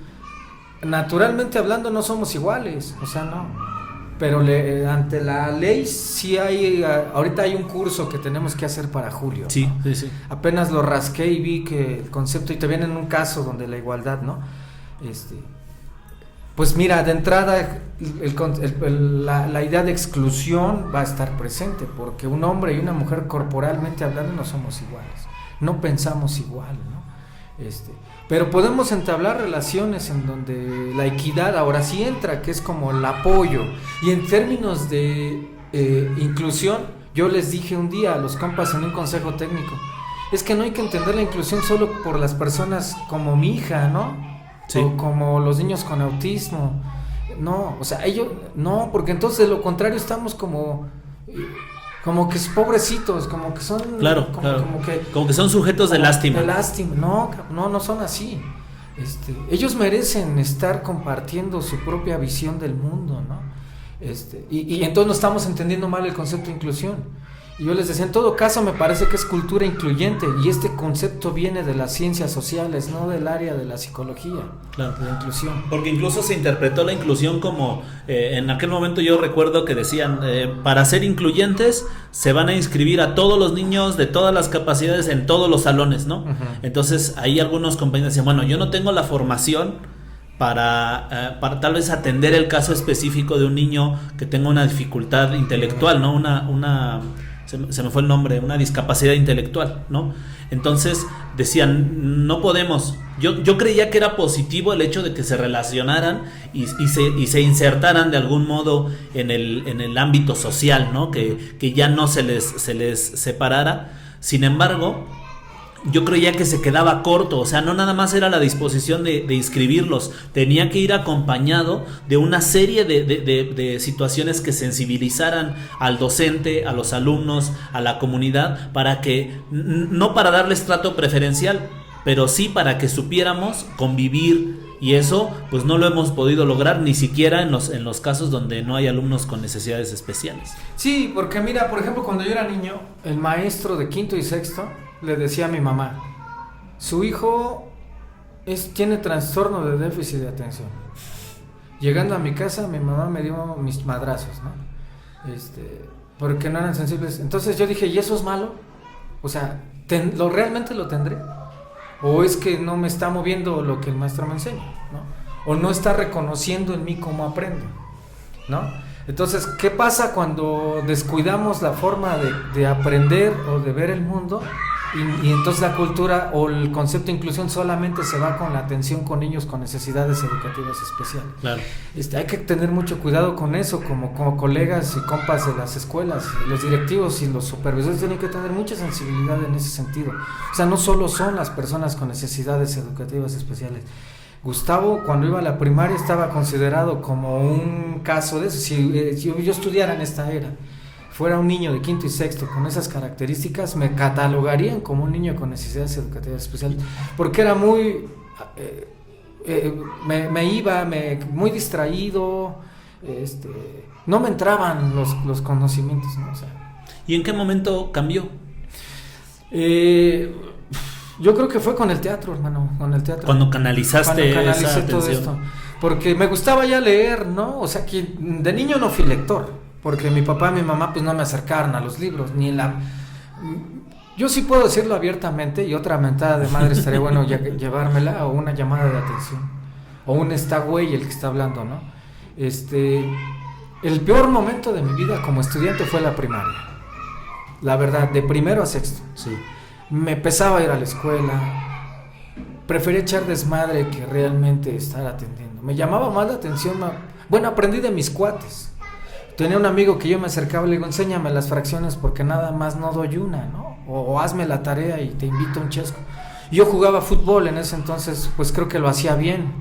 Naturalmente hablando no somos iguales, o sea, no. pero ante la ley sí ahorita hay un curso que tenemos que hacer para julio. Sí, ¿no? sí, sí. Apenas lo rasqué y vi que el concepto, y te viene en un caso donde la igualdad, ¿no? Pues mira, de entrada la idea de exclusión va a estar presente, porque un hombre y una mujer corporalmente hablando no somos iguales, no pensamos igual, ¿no? Pero podemos entablar relaciones en donde la equidad ahora sí entra, que es como el apoyo. Y en términos de inclusión, yo les dije un día a los compas en un consejo técnico, es que no hay que entender la inclusión solo por las personas como mi hija, ¿no? Sí. O como los niños con autismo. No, o sea, ellos, no, porque entonces de lo contrario estamos como que pobrecitos, como que son... Claro, claro. Como que son sujetos de lástima. De lástima, no son así. Ellos merecen estar compartiendo su propia visión del mundo, ¿no? Y entonces no estamos entendiendo mal el concepto de inclusión. Y yo les decía, en todo caso me parece que es cultura incluyente, y este concepto viene de las ciencias sociales, no del área de la psicología, claro, de la inclusión. Porque incluso se interpretó la inclusión como, en aquel momento yo recuerdo que decían, para ser incluyentes se van a inscribir a todos los niños de todas las capacidades en todos los salones, ¿no? Uh-huh. Entonces ahí algunos compañeros decían, bueno, yo no tengo la formación para tal vez atender el caso específico de un niño que tenga una dificultad intelectual, ¿no? Se me fue el nombre, una discapacidad intelectual, ¿no? Entonces decían, no podemos. Yo creía que era positivo el hecho de que se relacionaran y se insertaran de algún modo en el ámbito social, ¿no? Que ya no se les separara. Sin embargo, yo creía que se quedaba corto, o sea, no nada más era la disposición de inscribirlos, tenía que ir acompañado de una serie de situaciones que sensibilizaran al docente, a los alumnos, a la comunidad, para que, no para darles trato preferencial, pero sí para que supiéramos convivir, y eso pues no lo hemos podido lograr ni siquiera en los casos donde no hay alumnos con necesidades especiales. Sí, porque mira, por ejemplo, cuando yo era niño, el maestro de quinto y sexto le decía a mi mamá, su hijo tiene trastorno de déficit de atención. Llegando a mi casa, mi mamá me dio mis madrazos, ¿no? Porque no eran sensibles. Entonces yo dije, ¿y eso es malo? O sea, ¿realmente lo tendré? ¿O es que no me está moviendo lo que el maestro me enseña, ¿no? O no está reconociendo en mí cómo aprendo, ¿no? Entonces, ¿qué pasa cuando descuidamos la forma de aprender o de ver el mundo? Y entonces la cultura o el concepto de inclusión solamente se va con la atención con niños con necesidades educativas especiales. Claro. Hay que tener mucho cuidado con eso, como colegas y compas de las escuelas, los directivos y los supervisores tienen que tener mucha sensibilidad en ese sentido. O sea, no solo son las personas con necesidades educativas especiales. Gustavo, cuando iba a la primaria, estaba considerado como un caso de eso. Si yo estudiara en esta era, fuera un niño de quinto y sexto con esas características, me catalogarían como un niño con necesidades educativas especiales, porque era muy muy distraído, no me entraban los conocimientos, ¿no? O sea, ¿y en qué momento cambió? Yo creo que fue con el teatro, hermano, con el teatro. Cuando canalicé esa todo esto, porque me gustaba ya leer, ¿no? O sea, que de niño no fui lector, porque mi papá y mi mamá pues no me acercaron a los libros, yo sí puedo decirlo abiertamente, y otra mentada de madre estaría bueno llevármela, o una llamada de atención, o un está güey el que está hablando, ¿no? El peor momento de mi vida como estudiante fue la primaria, la verdad, de primero a sexto. Sí. Me pesaba ir a la escuela, prefería echar desmadre que realmente estar atendiendo. Me llamaba más la atención, bueno, aprendí de mis cuates. Tenía un amigo que yo me acercaba y le digo, enséñame las fracciones porque nada más no doy una, ¿no? O hazme la tarea y te invito a un chesco. Yo jugaba fútbol en ese entonces, pues creo que lo hacía bien.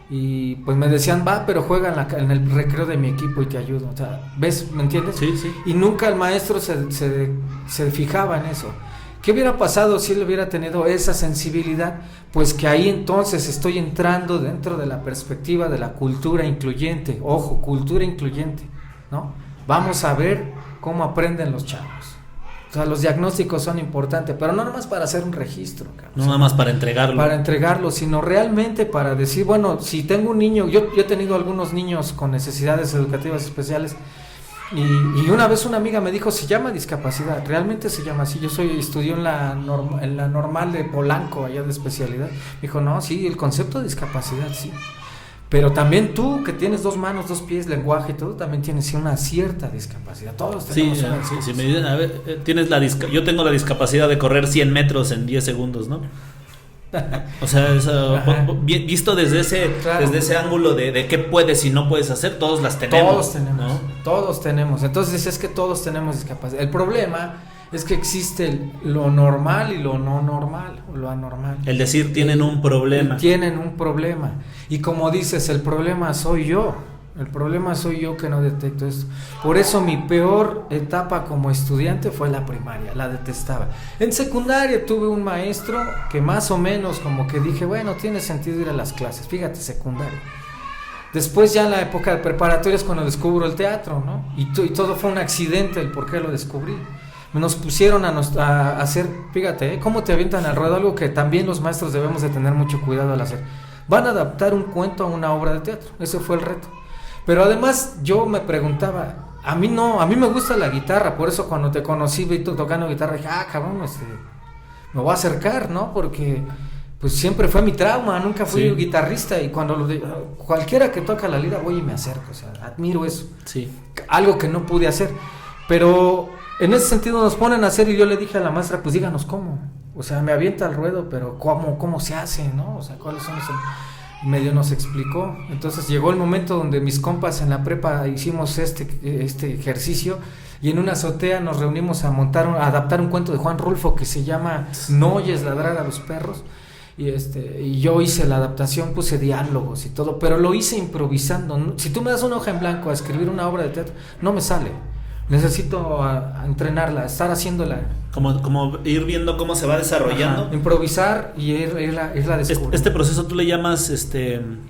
Y pues me decían, va, pero juega en el recreo de mi equipo y te ayudo. O sea, ¿ves? ¿Me entiendes? Sí, sí. Y nunca el maestro se fijaba en eso. ¿Qué hubiera pasado si él hubiera tenido esa sensibilidad? Pues que ahí entonces estoy entrando dentro de la perspectiva de la cultura incluyente. Ojo, cultura incluyente, ¿no? Vamos a ver cómo aprenden los chavos. O sea, los diagnósticos son importantes, pero no nomás para hacer un registro, cabrón. No nada más para entregarlo. Para entregarlo, sino realmente para decir, bueno, si tengo un niño, yo he tenido algunos niños con necesidades educativas especiales, y una vez una amiga me dijo, se llama discapacidad, realmente se llama así. Yo estudié en la normal de Polanco, allá de especialidad. Me dijo, no, sí, el concepto de discapacidad, sí. Pero también tú, que tienes 2 manos, 2 pies, lenguaje y todo, también tienes una cierta discapacidad. Todos tenemos una discapacidad. Sí, me dicen, a ver, yo tengo la discapacidad de correr 100 metros en 10 segundos, ¿no? O sea, eso, visto desde ese ángulo de qué puedes y no puedes hacer, todos las tenemos. ¿No? Todos tenemos. Entonces es que todos tenemos discapacidad. El problema es que existe lo normal y lo no normal, o lo anormal. El decir tienen un problema. Tienen un problema. Y como dices, el problema soy yo. El problema soy yo que no detecto esto. Por eso mi peor etapa como estudiante fue la primaria, la detestaba. En secundaria tuve un maestro que más o menos como que dije, bueno, tiene sentido ir a las clases. Fíjate, secundaria. Después ya en la época de preparatoria es cuando descubro el teatro, ¿no? Y todo fue un accidente el por qué lo descubrí. Nos pusieron a hacer, fíjate, cómo te avientan al ruedo, algo que también los maestros debemos de tener mucho cuidado al hacer. Van a adaptar un cuento a una obra de teatro, ese fue el reto. Pero además yo me preguntaba, a mí me gusta la guitarra, por eso cuando te conocí vi tú tocando guitarra, dije, cabrón, me voy a acercar, ¿no? Porque pues siempre fue mi trauma, nunca fui guitarrista, y cuando cualquiera que toca la lira voy y me acerco, o sea, admiro eso. Sí. Algo que no pude hacer, pero en ese sentido nos ponen a hacer, y yo le dije a la maestra, pues díganos cómo, o sea, me avienta al ruedo, pero cómo se hace, ¿no? O sea, cuáles son los... medio nos explicó. Entonces llegó el momento donde mis compas en la prepa hicimos este ejercicio, y en una azotea nos reunimos a adaptar un cuento de Juan Rulfo que se llama No oyes ladrar a los perros, y yo hice la adaptación, puse diálogos y todo, pero lo hice improvisando. Si tú me das una hoja en blanco a escribir una obra de teatro, no me sale. Necesito entrenarla, estar haciéndola. Como ir viendo cómo se va desarrollando. Ajá, improvisar y irla descubriendo. ¿Este proceso tú le llamas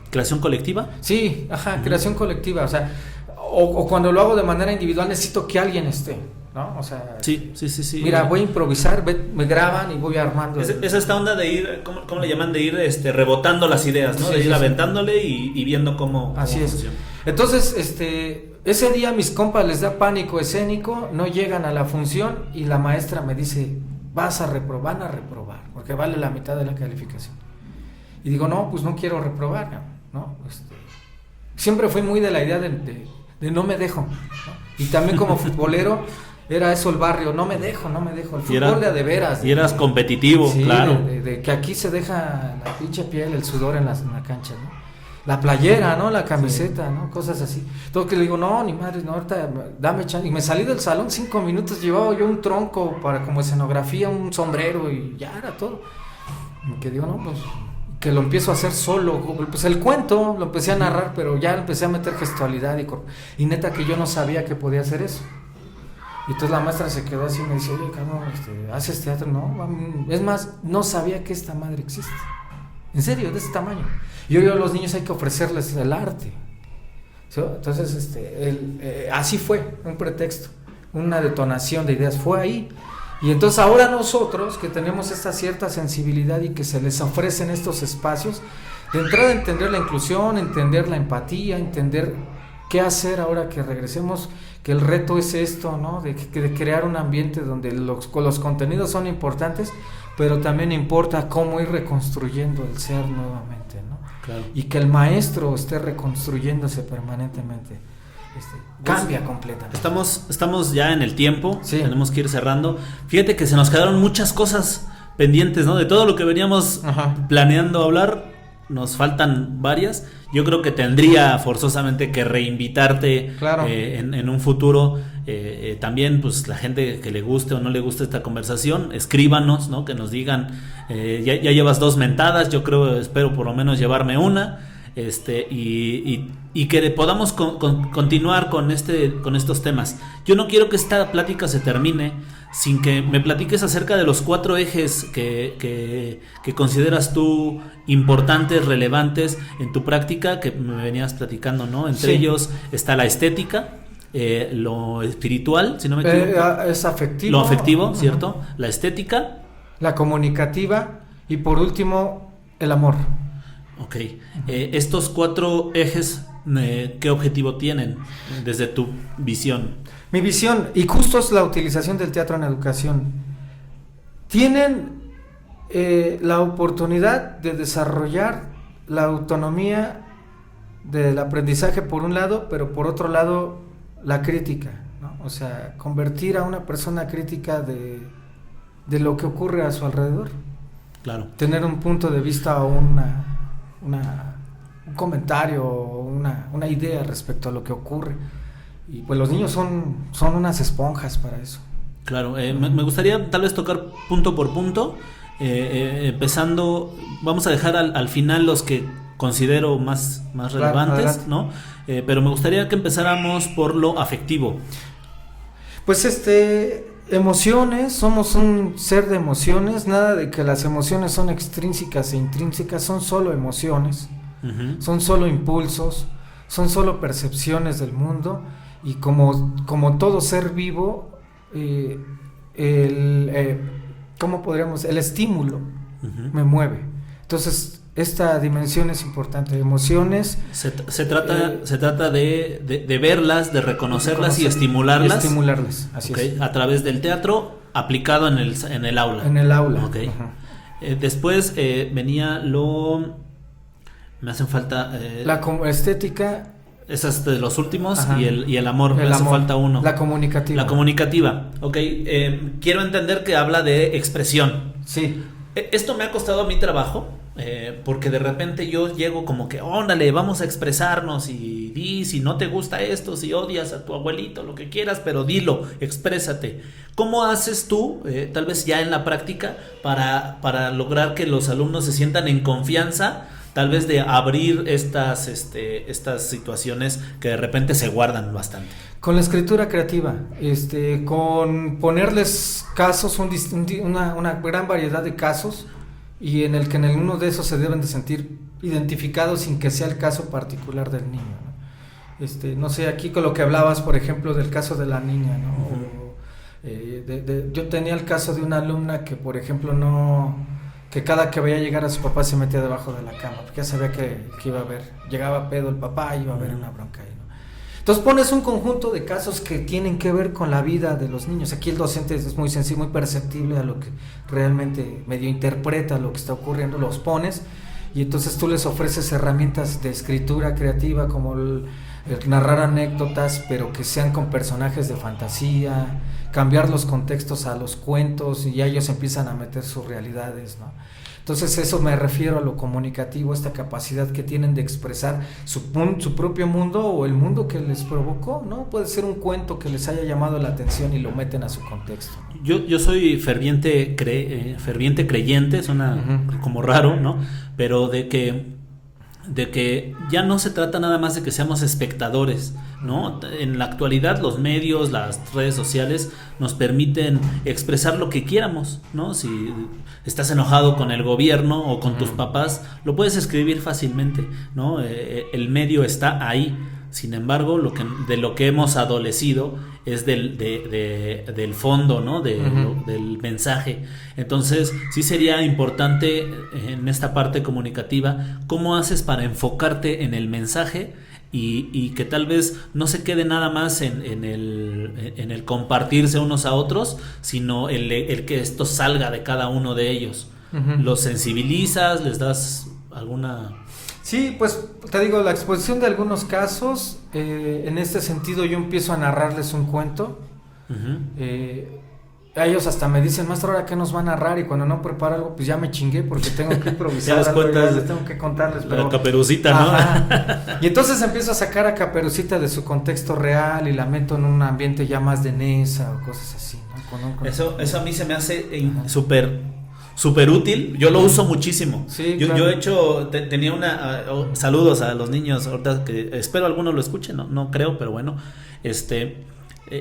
creación colectiva? Sí, creación colectiva. O sea, o cuando lo hago de manera individual necesito que alguien esté, ¿no? O sea, sí. Mira, voy a improvisar, me graban y voy armando. Es esta onda de ir, ¿cómo le llaman? De ir rebotando las ideas, ¿no? De ir aventándole y viendo cómo funciona. Entonces, ese día mis compas les da pánico escénico, no llegan a la función, y la maestra me dice, van a reprobar, porque vale la mitad de la calificación. Y digo, no, pues no quiero reprobar, ¿no? Siempre fui muy de la idea de no me dejo, ¿no? Y también como futbolero, era eso el barrio, no me dejo, el fútbol de veras. Y eras competitivo, sí, claro. De que aquí se deja la pinche piel, el sudor en la cancha, ¿no? La playera, ¿no? La camiseta, ¿no? Cosas así. Todo que le digo, no, ni madre, no, ahorita dame chance. Y me salí del salón 5 minutos, llevaba yo un tronco para como escenografía, un sombrero, y ya era todo. Y que digo, no, pues, que lo empiezo a hacer solo. Pues el cuento lo empecé a narrar, pero ya empecé a meter gestualidad y neta que yo no sabía que podía hacer eso. Y entonces la maestra se quedó así y me dice, oye, cabrón, ¿haces teatro? No, es más, no sabía que esta madre existe. En serio, de ese tamaño. Y hoy a los niños hay que ofrecerles el arte. ¿Sí? Entonces, así fue, un pretexto, una detonación de ideas, fue ahí. Y entonces ahora nosotros, que tenemos esta cierta sensibilidad y que se les ofrecen estos espacios, de entrada entender la inclusión, entender la empatía, entender qué hacer ahora que regresemos, que el reto es esto, ¿no? De crear un ambiente donde los contenidos son importantes, pero también importa cómo ir reconstruyendo el ser nuevamente, ¿no? Claro. Y que el maestro esté reconstruyéndose permanentemente. Cambia completamente. Estamos ya en el tiempo, sí. Tenemos que ir cerrando. Fíjate que se nos quedaron muchas cosas pendientes, ¿no? De todo lo que veníamos planeando hablar, nos faltan varias. Yo creo que tendría forzosamente que reinvitarte, claro. En un futuro. También, pues, la gente que le guste o no le guste esta conversación, escríbanos, ¿no? Que nos digan, ya llevas 2 mentadas, espero por lo menos llevarme una, y que podamos continuar con estos temas. Yo no quiero que esta plática se termine sin que me platiques acerca de los 4 ejes que consideras tú importantes, relevantes en tu práctica, que me venías platicando, ¿no? Entre ellos está la estética, lo espiritual, si no me equivoco. Es afectivo. Lo afectivo, ¿cierto? La estética. La comunicativa y por último el amor. Ok. Estos 4 ejes, ¿qué objetivo tienen desde tu visión? Mi visión, y justo es la utilización del teatro en educación, tienen la oportunidad de desarrollar la autonomía del aprendizaje por un lado, pero por otro lado la crítica, ¿no? O sea, convertir a una persona crítica de lo que ocurre a su alrededor. Claro. Tener un punto de vista o un comentario o una idea respecto a lo que ocurre. Y pues los niños son unas esponjas para eso. Claro, me gustaría tal vez tocar punto por punto, empezando, vamos a dejar al final los que considero más relevantes, ¿no? Pero me gustaría que empezáramos por lo afectivo. Pues emociones, somos un ser de emociones, nada de que las emociones son extrínsecas e intrínsecas, son solo emociones, son solo impulsos, son solo percepciones del mundo, y como todo ser vivo, ¿cómo podríamos? El estímulo me mueve. Entonces, esta dimensión es importante, emociones. Se trata de verlas, de reconocerlas y estimularlas. Estimularlas, así es. A través del teatro aplicado en el aula. En el aula. Okay. Después venía me hacen falta... la estética. Esa es de los últimos. Y el amor, me hace falta uno. La comunicativa. La comunicativa, ok. Quiero entender que habla de expresión. Sí. Esto me ha costado a mi trabajo, porque de repente yo llego como que, óndale, vamos a expresarnos y di si no te gusta esto, si odias a tu abuelito, lo que quieras, pero dilo, exprésate. ¿Cómo haces tú, tal vez ya en la práctica, para lograr que los alumnos se sientan en confianza, tal vez de abrir estas situaciones que de repente se guardan bastante? Con la escritura creativa, con ponerles casos, una gran variedad de casos, y en uno de esos se deben de sentir identificados sin que sea el caso particular del niño, ¿no? No sé, aquí con lo que hablabas, por ejemplo, del caso de la niña, ¿no? Yo tenía el caso de una alumna que, por ejemplo, que cada que veía llegar a su papá se metía debajo de la cama, porque ya sabía que iba a haber, llegaba pedo el papá y iba a haber una bronca ahí, ¿no? Entonces pones un conjunto de casos que tienen que ver con la vida de los niños. Aquí el docente es muy sensible, muy perceptible a lo que realmente medio interpreta lo que está ocurriendo, los pones, y entonces tú les ofreces herramientas de escritura creativa como el narrar anécdotas, pero que sean con personajes de fantasía, cambiar los contextos a los cuentos, y ya ellos empiezan a meter sus realidades, ¿no? Entonces eso me refiero a lo comunicativo, esta capacidad que tienen de expresar su propio mundo o el mundo que les provocó, ¿no? Puede ser un cuento que les haya llamado la atención y lo meten a su contexto. Yo soy ferviente creyente, suena como raro, ¿no? Pero de que ya no se trata nada más de que seamos espectadores, ¿no? En la actualidad los medios, las redes sociales nos permiten expresar lo que quieramos, ¿no? Si estás enojado con el gobierno o con tus papás, lo puedes escribir fácilmente, ¿no? El medio está ahí. Sin embargo, de lo que hemos adolecido es del fondo, ¿no? Del mensaje. Entonces, sí sería importante en esta parte comunicativa, ¿cómo haces para enfocarte en el mensaje y que tal vez no se quede nada más en el compartirse unos a otros, sino el que esto salga de cada uno de ellos? ¿Los sensibilizas? ¿Les das alguna...? Sí, pues te digo, la exposición de algunos casos, en este sentido yo empiezo a narrarles un cuento. Ellos hasta me dicen, maestro, ¿ahora qué nos va a narrar? Y cuando no preparo algo, pues ya me chingué porque tengo que improvisar algo, les tengo que contarles. La Caperucita, ¿no? Ajá. Y entonces empiezo a sacar a Caperucita de su contexto real y la meto en un ambiente ya más de Nesa o cosas así, ¿no? Eso a mí se me hace súper útil. Yo lo uso muchísimo. Sí, yo claro. he hecho, tenía saludos a los niños, ahorita que espero algunos lo escuchen, no creo, pero bueno,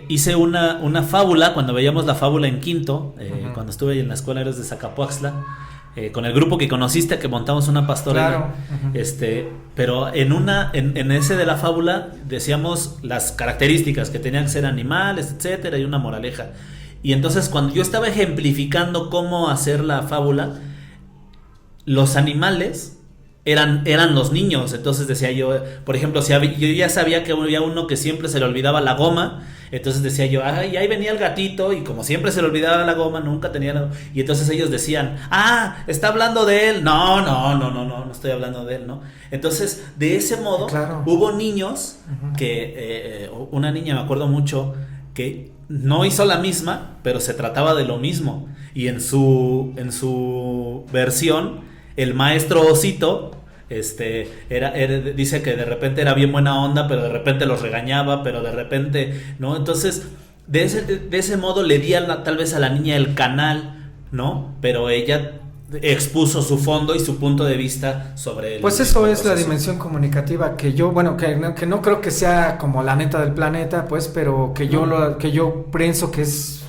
hice una fábula, cuando veíamos la fábula en quinto, cuando estuve en la escuela Héroes de Zacapuaxtla, con el grupo que conociste, que montamos una pastorela. Claro. Pero en ese de la fábula decíamos las características, que tenían que ser animales, etcétera, y una moraleja. Y entonces cuando yo estaba ejemplificando cómo hacer la fábula, los animales eran los niños. Entonces decía yo, por ejemplo, yo ya sabía que había uno que siempre se le olvidaba la goma. Entonces decía yo, ay, ahí venía el gatito, y como siempre se le olvidaba la goma, nunca tenía. Y entonces ellos decían, está hablando de él. No estoy hablando de él, ¿no? Entonces, de ese modo, claro, hubo niños que, una niña, me acuerdo mucho, que no hizo la misma, pero se trataba de lo mismo. Y en su versión, el maestro Osito, dice que de repente era bien buena onda, pero de repente los regañaba, pero de repente, ¿no? Entonces, de ese modo le di tal vez a la niña el canal, ¿no? Pero ella expuso su fondo y su punto de vista sobre pues eso es la dimensión comunicativa que yo, bueno, que no creo que sea como la neta del planeta, pues, pero que yo pienso que es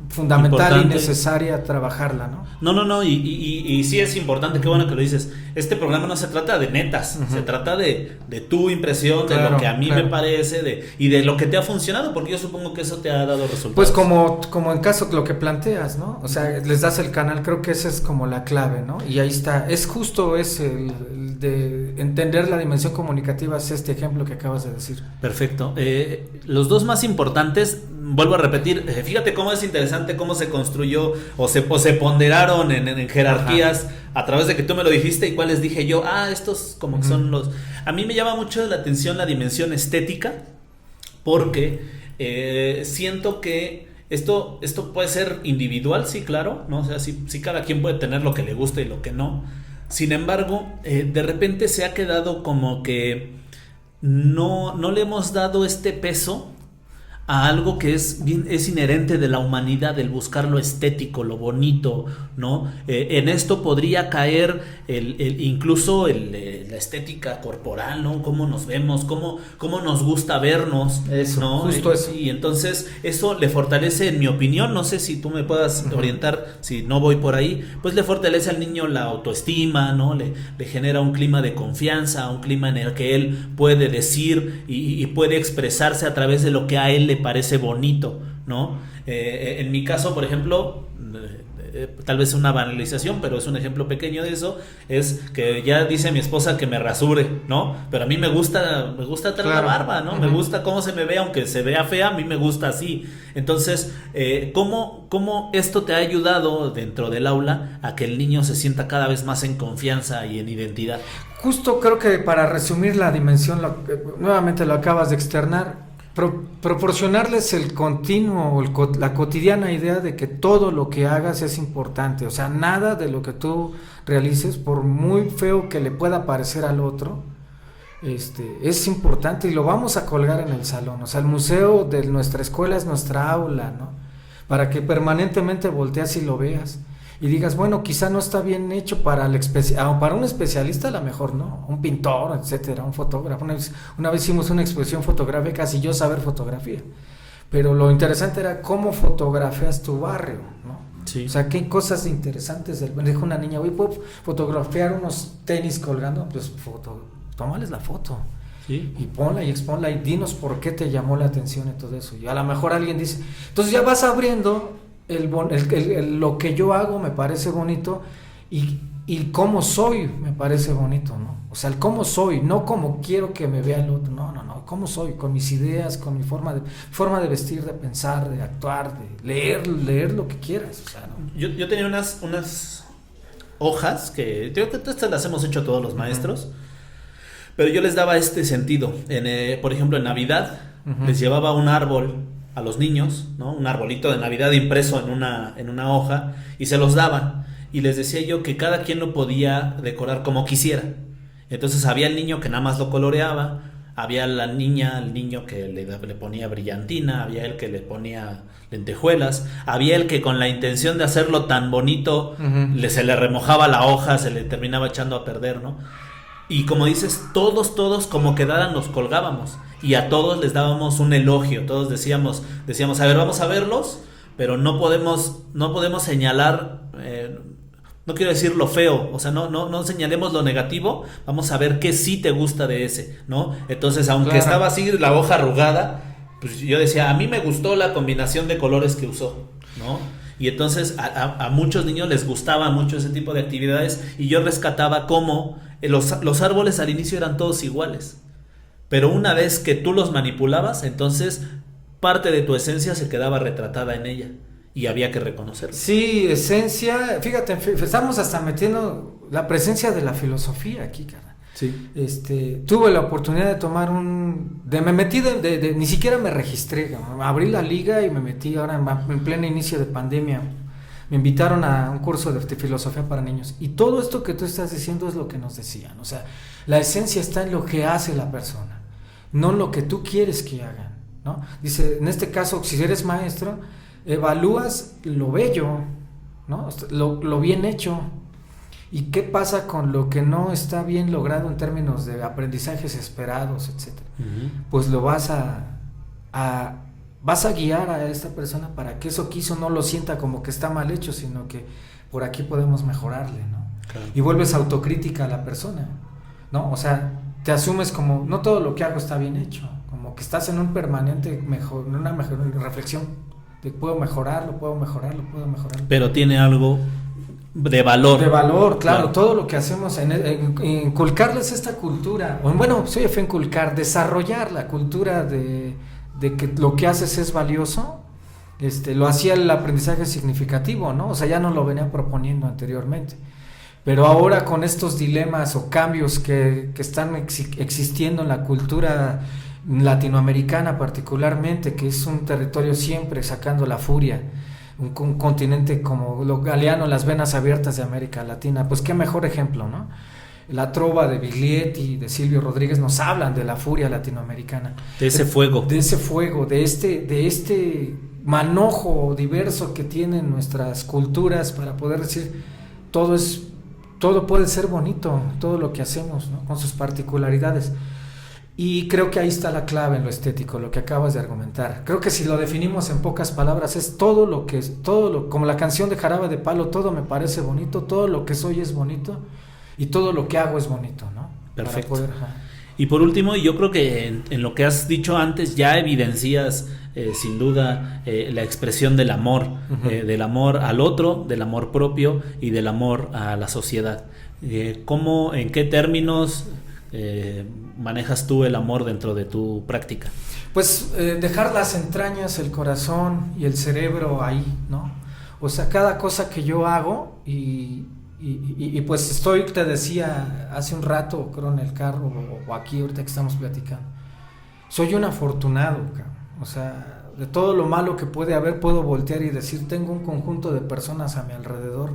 fundamental importante y necesaria trabajarla, ¿no? No, y sí es importante, qué bueno que lo dices. Este programa no se trata de netas, se trata de tu impresión, claro, de lo que a mí me parece, y de lo que te ha funcionado, porque yo supongo que eso te ha dado resultados. Pues como en caso lo que planteas, ¿no? O sea, les das el canal, creo que esa es como la clave, ¿no? Y ahí está, es justo ese, el de entender la dimensión comunicativa, es este ejemplo que acabas de decir. Perfecto. Los dos más importantes, vuelvo a repetir, fíjate cómo es interesante cómo se construyó o se ponderaron en jerarquías. Ajá. A través de que tú me lo dijiste y cuáles dije yo, estos como que son los... A mí me llama mucho la atención la dimensión estética, porque siento que esto puede ser individual, sí, claro, ¿no? O sea, sí cada quien puede tener lo que le gusta y lo que no. Sin embargo, de repente se ha quedado como que no le hemos dado este peso a algo que es inherente de la humanidad, el buscar lo estético, lo bonito, ¿no? En esto podría caer incluso la estética corporal, ¿no? Cómo nos vemos, cómo nos gusta vernos, eso, ¿no? Justo eso. Y entonces eso le fortalece, en mi opinión, no sé si tú me puedas orientar, si no voy por ahí, pues le fortalece al niño la autoestima, ¿no? Le genera un clima de confianza, un clima en el que él puede decir y puede expresarse a través de lo que a él le parece bonito, ¿no? En mi caso, por ejemplo, tal vez una banalización, pero es un ejemplo pequeño de eso, es que ya dice mi esposa que me rasure, ¿no? Pero a mí me gusta tener la barba, ¿no? Me gusta cómo se me ve, aunque se vea fea, a mí me gusta así. Entonces, ¿cómo esto te ha ayudado dentro del aula a que el niño se sienta cada vez más en confianza y en identidad? Justo creo que para resumir la dimensión, nuevamente lo acabas de externar, proporcionarles el continuo, la cotidiana idea de que todo lo que hagas es importante, o sea, nada de lo que tú realices, por muy feo que le pueda parecer al otro, es importante y lo vamos a colgar en el salón. O sea, el museo de nuestra escuela es nuestra aula, ¿no? Para que permanentemente volteas y lo veas y digas, bueno, quizá no está bien hecho para un especialista, a lo mejor no, un pintor, etcétera, un fotógrafo. Una vez hicimos una exposición fotográfica sin yo saber fotografía, pero lo interesante era cómo fotografías tu barrio, ¿no? Sí. O sea, qué cosas interesantes. Me dijo una niña, oye, ¿puedo fotografiar unos tenis colgando? Pues tómales la foto. Sí. Y ponla y exponla y dinos por qué te llamó la atención y todo eso. Y a lo mejor alguien dice, entonces ya vas abriendo lo que yo hago me parece bonito y cómo soy me parece bonito, ¿no? O sea, el cómo soy, no como quiero que me vea el otro, no, cómo soy, con mis ideas, con mi forma de vestir, de pensar, de actuar, de leer lo que quieras, o sea, ¿no? Yo tenía unas hojas que creo que estas las hemos hecho todos los maestros, pero yo les daba este sentido. Por ejemplo, en Navidad les llevaba un árbol a los niños, ¿no? Un arbolito de Navidad impreso en una hoja, y se los daba, y les decía yo que cada quien lo podía decorar como quisiera. Entonces había el niño que nada más lo coloreaba, había la niña, el niño que le ponía brillantina, había el que le ponía lentejuelas, había el que con la intención de hacerlo tan bonito se le remojaba la hoja, se le terminaba echando a perder, ¿no? Y como dices, todos como quedaran los colgábamos. y a todos les dábamos un elogio, todos decíamos, a ver, vamos a verlos, pero no podemos señalar, no quiero decir lo feo, o sea, no señalemos lo negativo, vamos a ver qué sí te gusta de ese, ¿no? Entonces, aunque estaba así la hoja arrugada, pues yo decía, a mí me gustó la combinación de colores que usó, ¿no? Y entonces a muchos niños les gustaba mucho ese tipo de actividades, y yo rescataba cómo los árboles al inicio eran todos iguales, pero una vez que tú los manipulabas, entonces parte de tu esencia se quedaba retratada en ella y había que reconocerlo. Sí, esencia, fíjate, estamos hasta metiendo la presencia de la filosofía aquí, cara. Sí. Tuve la oportunidad de tomar me metí ni siquiera me registré, abrí la liga y me metí ahora en pleno inicio de pandemia. Me invitaron a un curso de filosofía para niños, y todo esto que tú estás diciendo es lo que nos decían, o sea, la esencia está en lo que hace la persona, no en lo que tú quieres que hagan, ¿no? Dice, en este caso, si eres maestro, evalúas lo bello, ¿no? Lo bien hecho. ¿Y qué pasa con lo que no está bien logrado en términos de aprendizajes esperados, etcétera? Uh-huh. Pues lo vas a guiar a esta persona para que eso que hizo no lo sienta como que está mal hecho, sino que por aquí podemos mejorarle, ¿no? Claro. Y vuelves autocrítica a la persona, ¿no? O sea, te asumes como, no todo lo que hago está bien hecho, como que estás en un permanente en una reflexión de puedo mejorarlo. Pero tiene algo de valor. De valor, claro. Todo lo que hacemos en inculcarles esta cultura, bueno, soy fe inculcar, desarrollar la cultura de que lo que haces es valioso, lo hacía el aprendizaje significativo, ¿no? O sea, ya no lo venía proponiendo anteriormente. Pero ahora con estos dilemas o cambios que están existiendo en la cultura latinoamericana particularmente, que es un territorio siempre sacando la furia, un continente como lo galeano, las venas abiertas de América Latina, pues qué mejor ejemplo, ¿no? La trova de Biglietti, de Silvio Rodríguez nos hablan de la furia latinoamericana. De ese fuego. De este manojo diverso que tienen nuestras culturas para poder decir todo puede ser bonito, todo lo que hacemos, ¿no? Con sus particularidades. Y creo que ahí está la clave en lo estético, lo que acabas de argumentar. Creo que si lo definimos en pocas palabras, es como la canción de Jarabe de Palo, todo me parece bonito, todo lo que soy es bonito y todo lo que hago es bonito, ¿no? Perfecto. Y por último, yo creo que en lo que has dicho antes ya evidencias sin duda la expresión del amor, del amor al otro, del amor propio y del amor a la sociedad. ¿Cómo, en qué términos manejas tú el amor dentro de tu práctica? Pues dejar las entrañas, el corazón y el cerebro ahí, ¿no? O sea, cada cosa que yo hago y pues te decía hace un rato, creo en el carro o aquí ahorita que estamos platicando, soy un afortunado, o sea, de todo lo malo que puede haber puedo voltear y decir, tengo un conjunto de personas a mi alrededor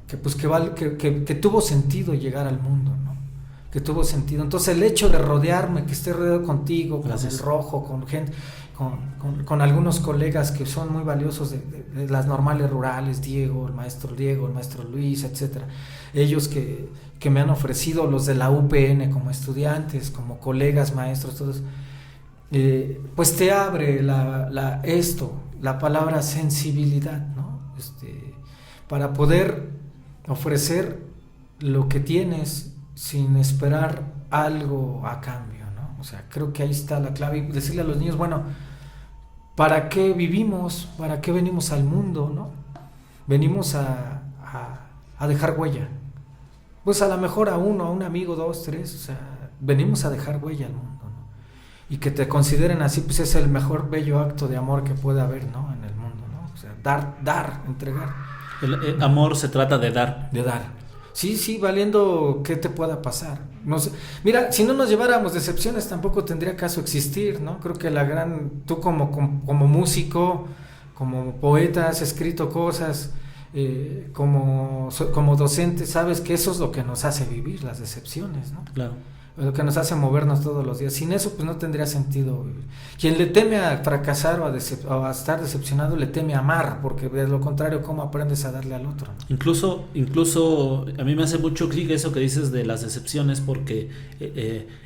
que tuvo sentido llegar al mundo, ¿no? Que tuvo sentido. Entonces el hecho de rodearme, que esté rodeado contigo, con el Rojo, con gente, con algunos colegas que son muy valiosos de las normales rurales, el maestro Luis, etcétera, ellos que me han ofrecido, los de la UPN como estudiantes, como colegas maestros, todos, pues te abre la palabra sensibilidad, ¿no? Para poder ofrecer lo que tienes sin esperar algo a cambio, ¿no? O sea, creo que ahí está la clave, y decirle a los niños, bueno, ¿para qué vivimos? ¿Para qué venimos al mundo, no? Venimos a dejar huella. Pues a lo mejor a un amigo, 2, 3, o sea, venimos a dejar huella al mundo, ¿no? Y que te consideren así, pues es el mejor bello acto de amor que puede haber, ¿no? En el mundo, ¿no? O sea, dar, entregar. El amor se trata de dar. De dar. Sí, valiendo que te pueda pasar. No sé. Mira, si no nos lleváramos decepciones, tampoco tendría caso existir, ¿no? Creo que tú como músico, como poeta, has escrito cosas, como docente, sabes que eso es lo que nos hace vivir, las decepciones, ¿no? Claro. lo que nos hace movernos todos los días. Sin eso, pues no tendría sentido. Quien le teme a fracasar o a estar decepcionado, le teme a amar, porque de lo contrario, ¿cómo aprendes a darle al otro? Incluso a mí me hace mucho clic eso que dices de las decepciones, porque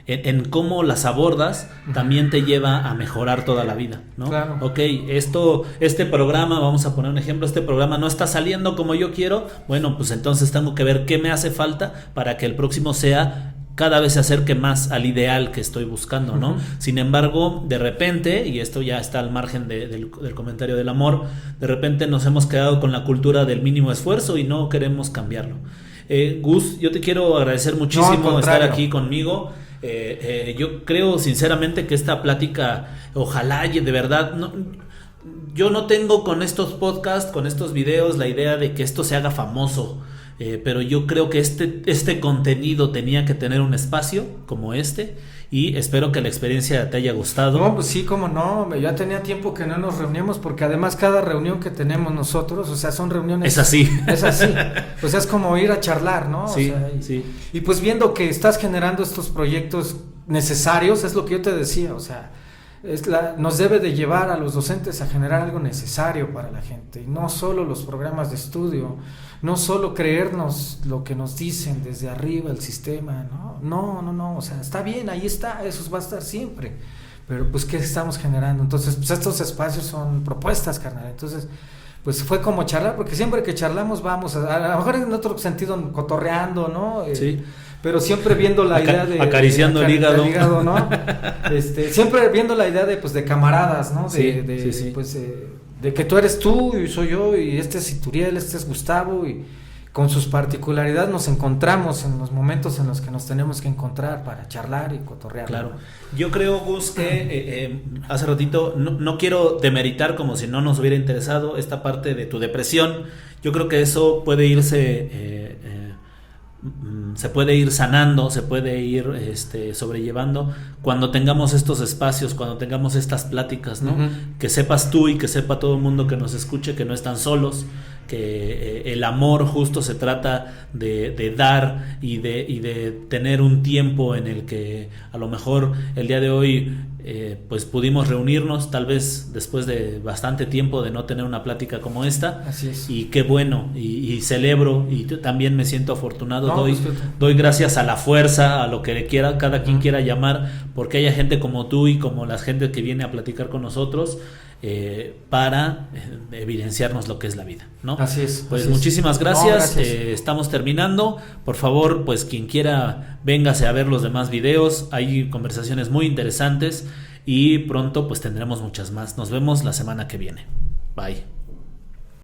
en cómo las abordas también te lleva a mejorar toda la vida, ¿no? Claro. Ok, este programa, vamos a poner un ejemplo, este programa no está saliendo como yo quiero, bueno, pues entonces tengo que ver qué me hace falta para que el próximo sea cada vez se acerque más al ideal que estoy buscando, ¿no? Sin embargo, de repente, y esto ya está al margen del comentario del amor, de repente nos hemos quedado con la cultura del mínimo esfuerzo y no queremos cambiarlo. Gus, yo te quiero agradecer muchísimo estar aquí conmigo. Yo creo sinceramente que esta plática, ojalá de verdad, yo no tengo con estos podcasts, con estos videos, la idea de que esto se haga famoso. Pero yo creo que este contenido tenía que tener un espacio como este, y espero que la experiencia te haya gustado. No, pues sí, cómo no, ya tenía tiempo que no nos reuníamos, porque además cada reunión que tenemos nosotros, o sea, son reuniones... Es así. O sea, es como ir a charlar, ¿no? Sí, o sea, sí. Y pues viendo que estás generando estos proyectos necesarios, es lo que yo te decía, o sea... nos debe de llevar a los docentes a generar algo necesario para la gente, y no solo los programas de estudio, no solo creernos lo que nos dicen desde arriba el sistema, no, o sea, está bien, ahí está, eso va a estar siempre, pero pues ¿qué estamos generando? Entonces, pues estos espacios son propuestas, carnal. Entonces, pues fue como charlar, porque siempre que charlamos vamos a lo mejor en otro sentido cotorreando, ¿no? Sí. Pero siempre viendo la idea de... Acariciando el hígado. ¿no? Siempre viendo la idea de camaradas, ¿no? Sí. Pues, de que tú eres tú y soy yo, y este es Ituriel, este es Gustavo, y con sus particularidades nos encontramos en los momentos en los que nos tenemos que encontrar para charlar y cotorrear. Claro. Yo creo, Gus, que hace ratito, no quiero demeritar como si no nos hubiera interesado esta parte de tu depresión. Yo creo que eso puede irse... se puede ir sanando, se puede ir sobrellevando cuando tengamos estos espacios, cuando tengamos estas pláticas, ¿no? Que sepas tú y que sepa todo el mundo que nos escuche que no están solos, que el amor justo se trata de dar y de tener un tiempo en el que a lo mejor el día de hoy pues pudimos reunirnos, tal vez después de bastante tiempo de no tener una plática como esta. Así es. Y qué bueno, y celebro, y también me siento afortunado. No, doy gracias a la fuerza, a lo que cada quien quiera llamar, porque haya gente como tú y como la gente que viene a platicar con nosotros para evidenciarnos lo que es la vida, ¿no? Así es. Pues así muchísimas es. gracias. No, gracias. Estamos terminando. Por favor, pues quien quiera, véngase a ver los demás videos. Hay conversaciones muy interesantes y pronto pues tendremos muchas más. Nos vemos la semana que viene. Bye.